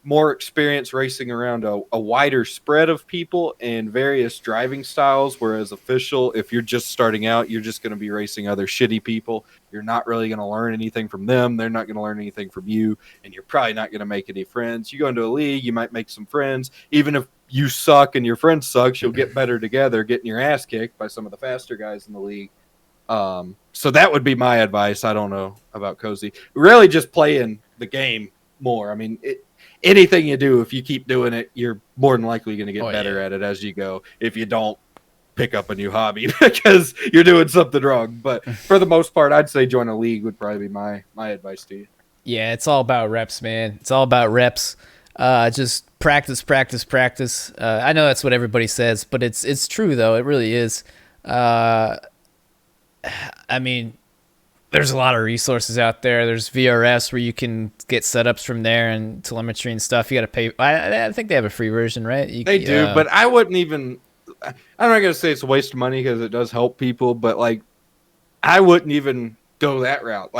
more experience racing around a wider spread of people and various driving styles, whereas official, if you're just starting out, you're just going to be racing other shitty people. You're not really going to learn anything from them. They're not going to learn anything from you, and you're probably not going to make any friends. You go into a league, you might make some friends. Even if you suck and your friend sucks, you'll get better together, getting your ass kicked by some of the faster guys in the league. So that would be my advice. I don't know about Cozy. Really just playing the game more. I mean, anything you do, if you keep doing it, you're more than likely going to get better at it as you go. If you don't, pick up a new hobby because you're doing something wrong. But for the most part, I'd say join a league would probably be my advice to you. Yeah, it's all about reps, man. It's all about reps. Just practice. I know that's what everybody says, but it's true, though. It really is. I mean, there's a lot of resources out there. There's VRS where you can get setups from there and telemetry and stuff. You got to pay. I think they have a free version, right? They do, but I wouldn't even. I'm not gonna say it's a waste of money because it does help people, but I wouldn't even go that route.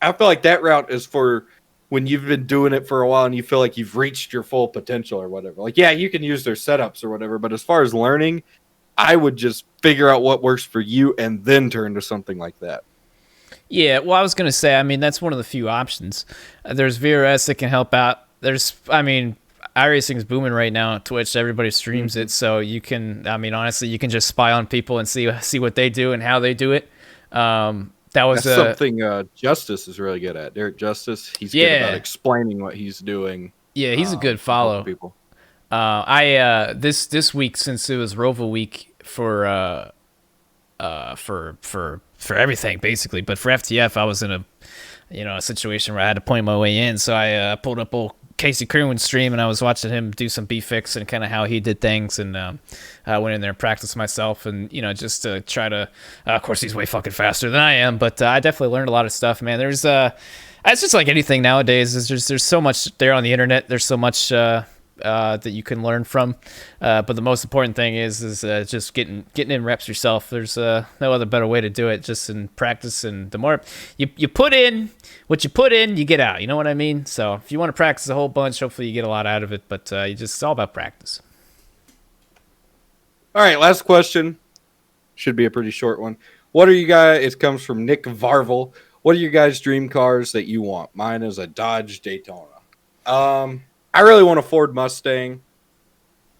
I feel like that route is for when you've been doing it for a while and you feel like you've reached your full potential or whatever. Yeah, you can use their setups or whatever, but as far as learning, I would just figure out what works for you and then turn to something like that. Yeah, well, I was going to say, I mean, that's one of the few options. There's VRS that can help out. iRacing is booming right now on Twitch. Everybody streams it, so you can, honestly, you can just spy on people and see what they do and how they do it. That's something Justice is really good at. Derek Justice, he's good about explaining what he's doing. Yeah, he's a good follow. People. This week, since it was ROVAL week for everything basically, but for FTF, I was in a situation where I had to point my way in, so I pulled up old Casey Kerwin's stream and I was watching him do some B-Fix and kind of how he did things, and I went in there and practiced myself, and just to try to of course he's way fucking faster than I am, but I definitely learned a lot of stuff, man. There's it's just like anything nowadays, there's so much there on the internet. There's so much that you can learn from, but the most important thing is just getting in reps yourself. There's no other better way to do it, just in practice, and the more you put in what you put in, you get out, you know what I mean? So if you want to practice a whole bunch, hopefully you get a lot out of it, but it's all about practice. All right, last question. Should be a pretty short one. What are you guys? It comes from Nick Varvel. What are your guys' dream cars that you want? Mine is a Dodge Daytona. I really want a Ford Mustang,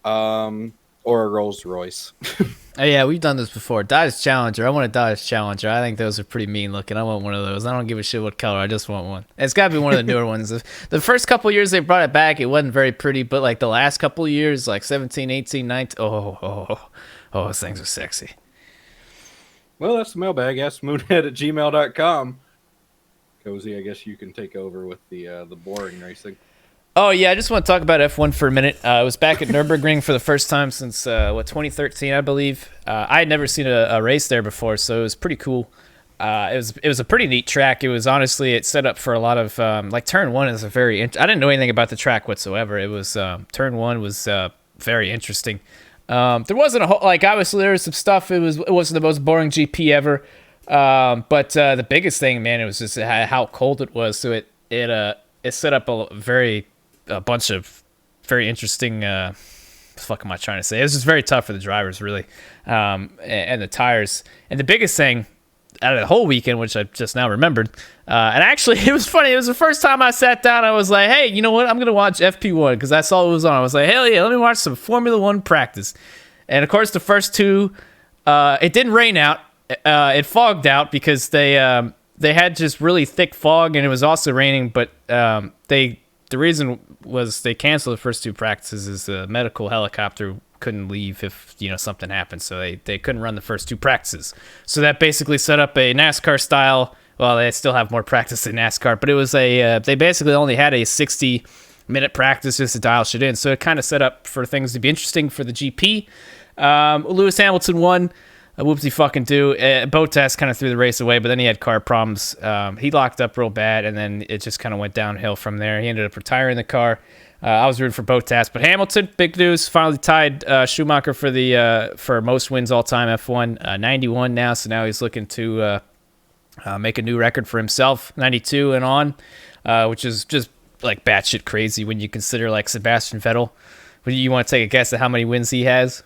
or a Rolls Royce. Oh, yeah, we've done this before. Dodge Challenger. I want a Dodge Challenger. I think those are pretty mean looking. I want one of those. I don't give a shit what color. I just want one. It's got to be one of the newer ones. The first couple years they brought it back, it wasn't very pretty. But like the last couple years, like 17, 18, 19, those things are sexy. Well, that's the mailbag. askmoonhead@gmail.com. Cozy, I guess you can take over with the boring racing. Oh, yeah, I just want to talk about F1 for a minute. I was back at Nürburgring for the first time since, 2013, I believe. I had never seen a race there before, so it was pretty cool. It was a pretty neat track. It was honestly, it's set up for a lot of, like Turn 1 is a very, I didn't know anything about the track whatsoever. It was, Turn 1 was very interesting. There wasn't a whole, like, obviously there was some stuff. It wasn't the most boring GP ever. But the biggest thing, man, it was just how cold it was. So it set up a bunch of very interesting, what the fuck am I trying to say? It was just very tough for the drivers, really, and the tires. And the biggest thing out of the whole weekend, which I just now remembered, and actually it was funny. It was the first time I sat down. I was like, hey, you know what? I'm gonna watch FP1 because I saw it was on. I was like, hell yeah, let me watch some Formula One practice. And of course, the first two, it didn't rain out. It fogged out because they had just really thick fog, and it was also raining. But the reason was they canceled the first two practices is the medical helicopter couldn't leave if something happened, so they couldn't run the first two practices. So that basically set up a NASCAR style. Well, they still have more practice than NASCAR, but it was they basically only had a 60-minute practice just to dial shit in. So it kind of set up for things to be interesting for the GP. Lewis Hamilton won. Whoopsie fucking do. Bottas kind of threw the race away, but then he had car problems. He locked up real bad, and then it just kind of went downhill from there. He ended up retiring the car. I was rooting for Bottas, but Hamilton, big news, finally tied Schumacher for most wins all time F1, 91 now. So now he's looking to make a new record for himself, 92 and on, which is just like batshit crazy when you consider like Sebastian Vettel. You want to take a guess at how many wins he has?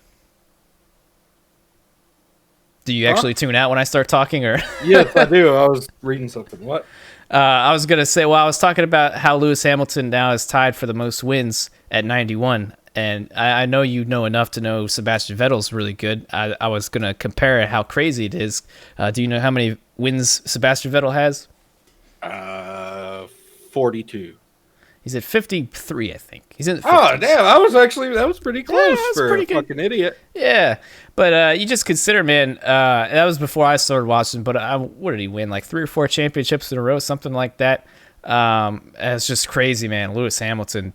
Do you actually tune out when I start talking, or? Yes, I do. I was reading something. What? I was gonna say, well, I was talking about how Lewis Hamilton now is tied for the most wins at 91, and I know you know enough to know Sebastian Vettel's really good. I was gonna compare how crazy it is. Do you know how many wins Sebastian Vettel has? 42. He's at 53, I think. He's in the 50s. Oh, damn. That was pretty close for pretty a good. fucking idiot. Yeah, but you just consider, man, that was before I started watching, but what did he win? Like 3 or 4 championships in a row, something like that. It's just crazy, man. Lewis Hamilton,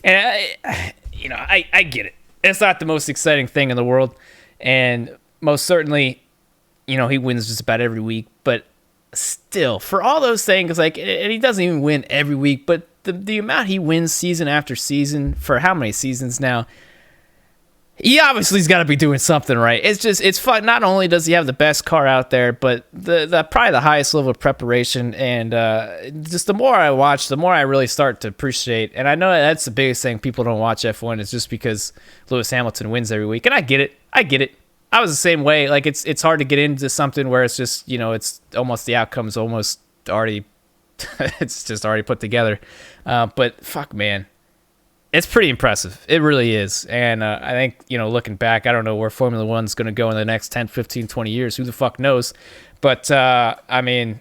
and I get it. It's not the most exciting thing in the world, and most certainly, he wins just about every week, but still, for all those things, like, and he doesn't even win every week, but the amount he wins season after season for how many seasons now, he obviously has got to be doing something right. It's fun. Not only does he have the best car out there, but the probably the highest level of preparation. And just the more I watch, the more I really start to appreciate. And I know that's the biggest thing people don't watch F1 is just because Lewis Hamilton wins every week. And I get it. I was the same way. Like it's hard to get into something where it's just it's almost the outcome's almost already. It's just already put together. But fuck, man. It's pretty impressive. It really is. And I think, looking back, I don't know where Formula One's going to go in the next 10, 15, 20 years. Who the fuck knows? But, I mean,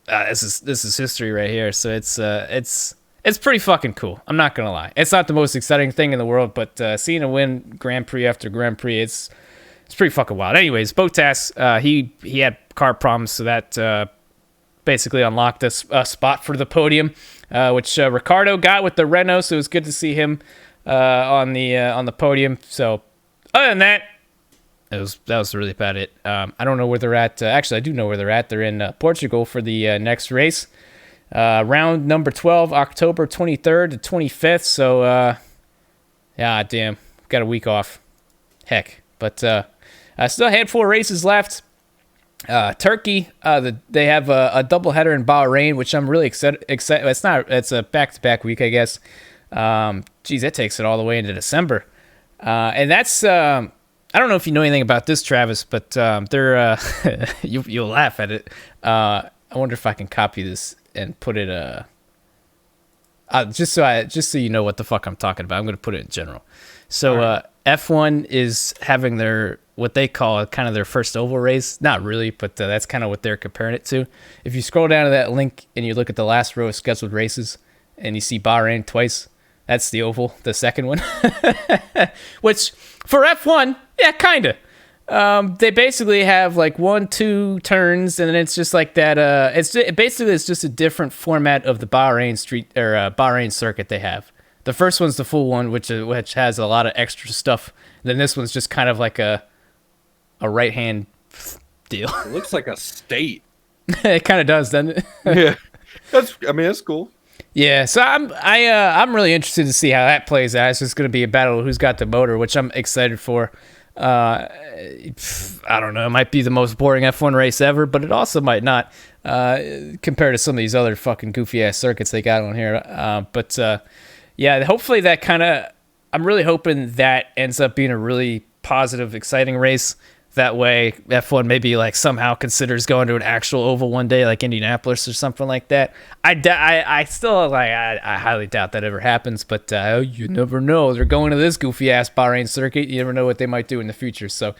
this is history right here. So it's pretty fucking cool. I'm not going to lie. It's not the most exciting thing in the world, but seeing a win Grand Prix after Grand Prix, it's pretty fucking wild. Anyways, Bottas, he had car problems, so that basically unlocked a spot for the podium, which Ricardo got with the Renault, so it was good to see him on the podium. So other than that, that was really about it. I don't know where they're at. Actually, I do know where they're at. They're in Portugal for the next race. Round number 12, October 23rd to 25th. So, yeah, damn, got a week off. Heck. But still a handful of races left. Turkey, they have a doubleheader in Bahrain, which I'm really excited. It's a back-to-back week, I guess. Geez, that takes it all the way into December. And that's, I I don't know if you know anything about this, Travis, but they're you'll laugh at it. I wonder if I can copy this and put it just so you know what the fuck I'm talking about. I'm going to put it in general. So right. F1 is having their what they call kind of their first oval race. Not really, but that's kind of what they're comparing it to. If you scroll down to that link and you look at the last row of scheduled races and you see Bahrain twice, that's the oval, the second one. Which for F1, yeah, kind of. They basically have like 1-2 turns, and then it's just like that. It's just a different format of the Bahrain circuit they have. The first one's the full one, which has a lot of extra stuff. Then this one's just kind of like a right hand deal. It looks like a state. It kind of does, doesn't it? Yeah, that's cool. Yeah, so I'm really interested to see how that plays out. It's just going to be a battle of who's got the motor, which I'm excited for. I don't know. It might be the most boring F1 race ever, but it also might not compared to some of these other fucking goofy ass circuits they got on here. But yeah, hopefully that kind of. I'm really hoping that ends up being a really positive, exciting race. That way, F1 maybe like somehow considers going to an actual oval one day, like Indianapolis or something like that. I still like I highly doubt that ever happens, but you never know. They're going to this goofy ass Bahrain circuit. You never know what they might do in the future. So,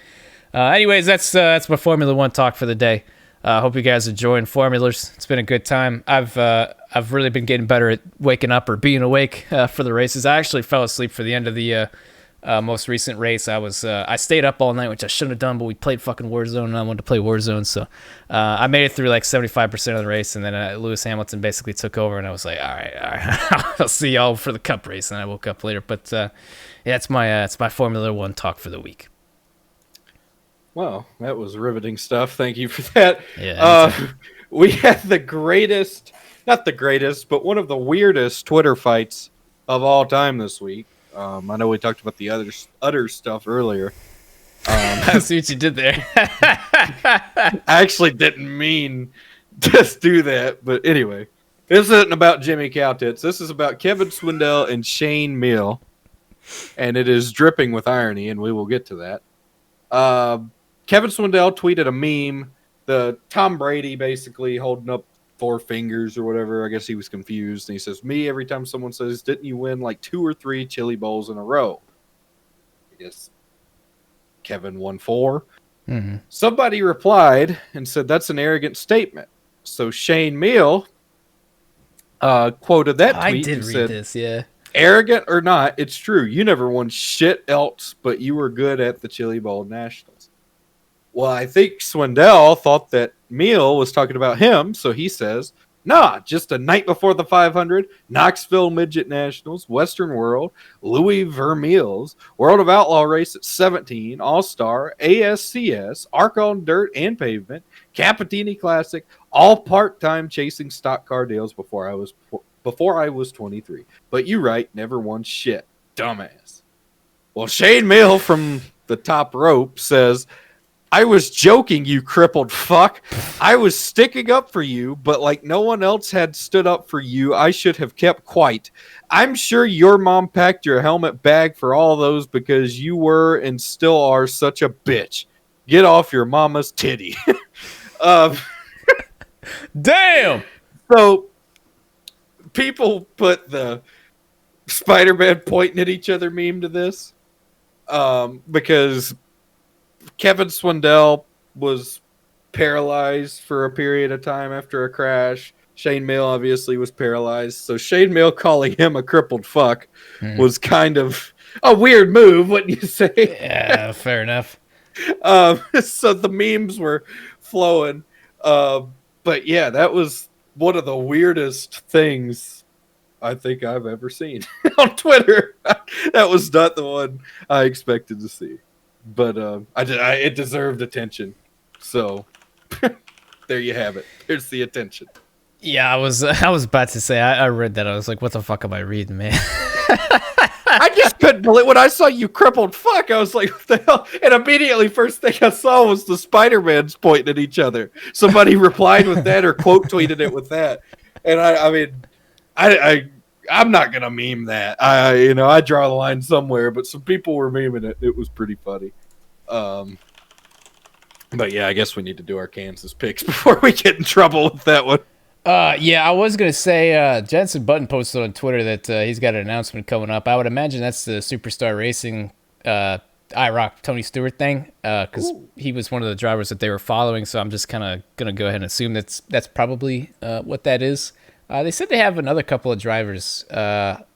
anyways, that's my Formula One talk for the day. Hope you guys enjoying formulas. It's been a good time. I've really been getting better at waking up or being awake for the races. I actually fell asleep for the end of the. Most recent race, I stayed up all night, which I shouldn't have done, but we played fucking Warzone, and I wanted to play Warzone, so I made it through like 75% of the race, and then Lewis Hamilton basically took over, and I was like, all right, I'll see y'all for the Cup race, and I woke up later, but yeah, it's my Formula One talk for the week. Well, that was riveting stuff. Thank you for that. Yeah. We had not the greatest, but one of the weirdest Twitter fights of all time this week. I know we talked about the other stuff earlier. I see what you did there. I actually didn't mean to do that, but anyway, this isn't about Jimmy Cowtits. This is about Kevin Swindell and Shane Mill, and it is dripping with irony, and we will get to that. Kevin Swindell tweeted a meme, the Tom Brady basically holding up 4 fingers or whatever. I guess he was confused. And he says, me, every time someone says, didn't you win like 2 or 3 Chili Bowls in a row? I guess Kevin won 4. Mm-hmm. Somebody replied and said, that's an arrogant statement. So Shane Mill quoted that tweet. I did read this, yeah. Arrogant or not, it's true. You never won shit else, but you were good at the Chili Bowl Nationals. Well, I think Swindell thought that Meal was talking about him, so he says, nah, just a night before the 500, Knoxville Midget Nationals, Western World, Louis Vermeil's, World of Outlaw race at 17, All-Star, ASCS, Arc on Dirt and Pavement, Capitini Classic, all part-time chasing stock car deals before I was 23. But you right, never won shit. Dumbass. Well, Shane Mill from the top rope says, I was joking, you crippled fuck. I was sticking up for you, but like no one else had stood up for you, I should have kept quiet. I'm sure your mom packed your helmet bag for all those because you were and still are such a bitch. Get off your mama's titty. Damn! So, people put the Spider-Man pointing at each other meme to this because Kevin Swindell was paralyzed for a period of time after a crash. Shane Mill obviously was paralyzed. So Shane Mill calling him a crippled fuck was kind of a weird move, wouldn't you say? Yeah, fair enough. So the memes were flowing. But yeah, that was one of the weirdest things I think I've ever seen on Twitter. That was not the one I expected to see. But it deserved attention. So there you have it. Here's the attention. Yeah, I was about to say, I read that. I was like, what the fuck am I reading, man? I just couldn't believe when I saw you crippled fuck. I was like, what the hell? And immediately, first thing I saw was the Spider-Mans pointing at each other. Somebody replied with that or quote tweeted it with that. And I'm not gonna meme that. I draw the line somewhere, but some people were memeing it. It was pretty funny. But yeah, I guess we need to do our Kansas picks before we get in trouble with that one. Yeah, I was gonna say Jensen Button posted on Twitter that he's got an announcement coming up. I would imagine that's the Superstar Racing IROC Tony Stewart thing, because he was one of the drivers that they were following. So I'm just kind of gonna go ahead and assume that's probably what that is. They said they have another couple of drivers that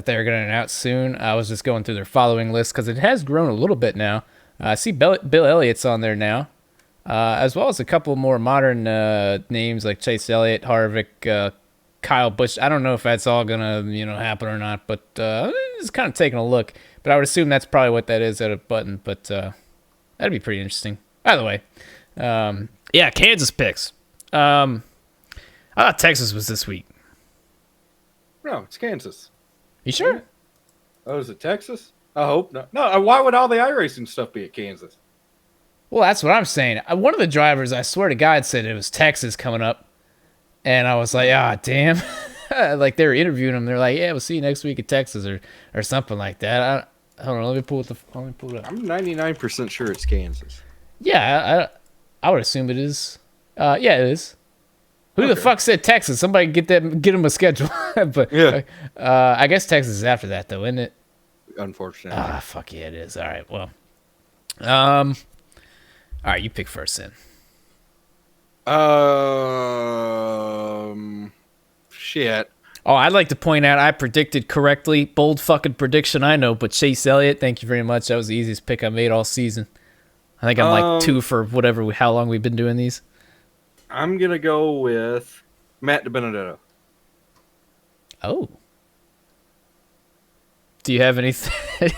they're gonna announce soon. I was just going through their following list because it has grown a little bit now. I see Bill Elliott's on there now. As well as a couple more modern names like Chase Elliott, Harvick, Kyle Busch. I don't know if that's all gonna happen or not, but just kind of taking a look. But I would assume that's probably what that is at a Button. But that'd be pretty interesting. By the way, yeah, Kansas picks. I thought Texas was this week. No, it's Kansas. You sure? Oh, is it Texas? I hope not. No, why would all the iRacing stuff be at Kansas? Well, that's what I'm saying. One of the drivers, I swear to God, said it was Texas coming up. And I was like, damn. Like, they were interviewing him. They're like, yeah, we'll see you next week at Texas or something like that. Hold on, let me pull it up. I'm 99% sure it's Kansas. Yeah, I would assume it is. Yeah, it is. Who the fuck said Texas? Somebody get them a schedule. But yeah. I guess Texas is after that, though, isn't it? Unfortunately. Fuck yeah, it is. All right, well. All right, you pick first then. Shit. Oh, I'd like to point out I predicted correctly. Bold fucking prediction, I know, but Chase Elliott, thank you very much. That was the easiest pick I made all season. I think I'm like 2 for how long we've been doing these. I'm going to go with Matt DiBenedetto. Oh. Do you have anything?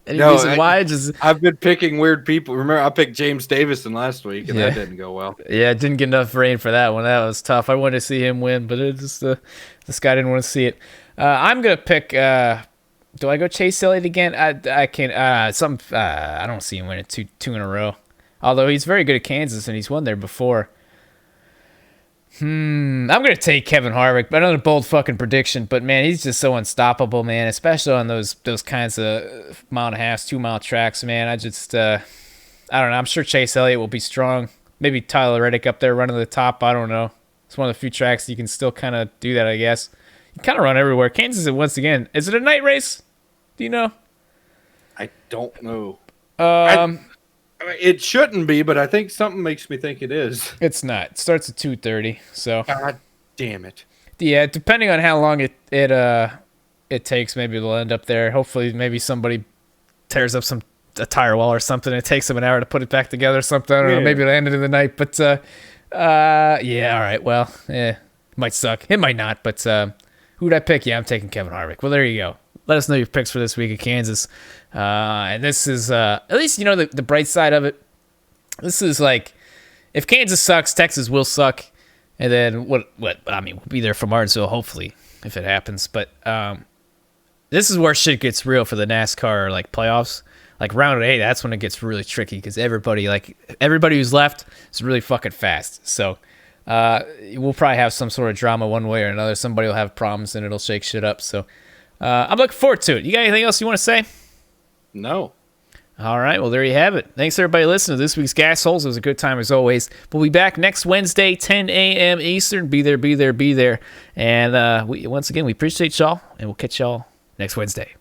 Any reason why? I've been picking weird people. Remember, I picked James Davison last week, and that didn't go well. Yeah, it didn't get enough rain for that one. That was tough. I wanted to see him win, but it just this guy didn't want to see it. I'm gonna pick. Do I go Chase Elliott again? I can't. I don't see him winning two in a row. Although he's very good at Kansas and he's won there before. I'm gonna take Kevin Harvick, but another bold fucking prediction. But man, he's just so unstoppable, man. Especially on those kinds of 1.5 2 mile tracks, man. I don't know. I'm sure Chase Elliott will be strong. Maybe Tyler Reddick up there running the top. I don't know. It's one of the few tracks you can still kind of do that, I guess. You kind of run everywhere. Kansas, once again, is it a night race? Do you know? I don't know. I mean, it shouldn't be, but I think something makes me think it is. It's not. It starts at 2:30. So. God damn it. Yeah, depending on how long it takes, maybe they'll end up there. Hopefully, maybe somebody tears up a tire wall or something. It takes them an hour to put it back together or something. I don't know. Maybe it'll end it in the night. But yeah, all right. Well, it might suck. It might not. But who'd I pick? Yeah, I'm taking Kevin Harvick. Well, there you go. Let us know your picks for this week at Kansas. And this is, at least, the bright side of it. This is like, if Kansas sucks, Texas will suck. And then we'll be there for Martinsville, hopefully, if it happens. But this is where shit gets real for the NASCAR, like, playoffs. Like, round 8, that's when it gets really tricky because everybody who's left is really fucking fast. So we'll probably have some sort of drama one way or another. Somebody will have problems and it'll shake shit up. So I'm looking forward to it. You got anything else you want to say? No. All right. Well, there you have it. Thanks, everybody, listening to this week's Gas Holes. It was a good time, as always. We'll be back next Wednesday, 10 a.m. Eastern. Be there, be there, be there. And once again, we appreciate y'all, and we'll catch y'all next Wednesday.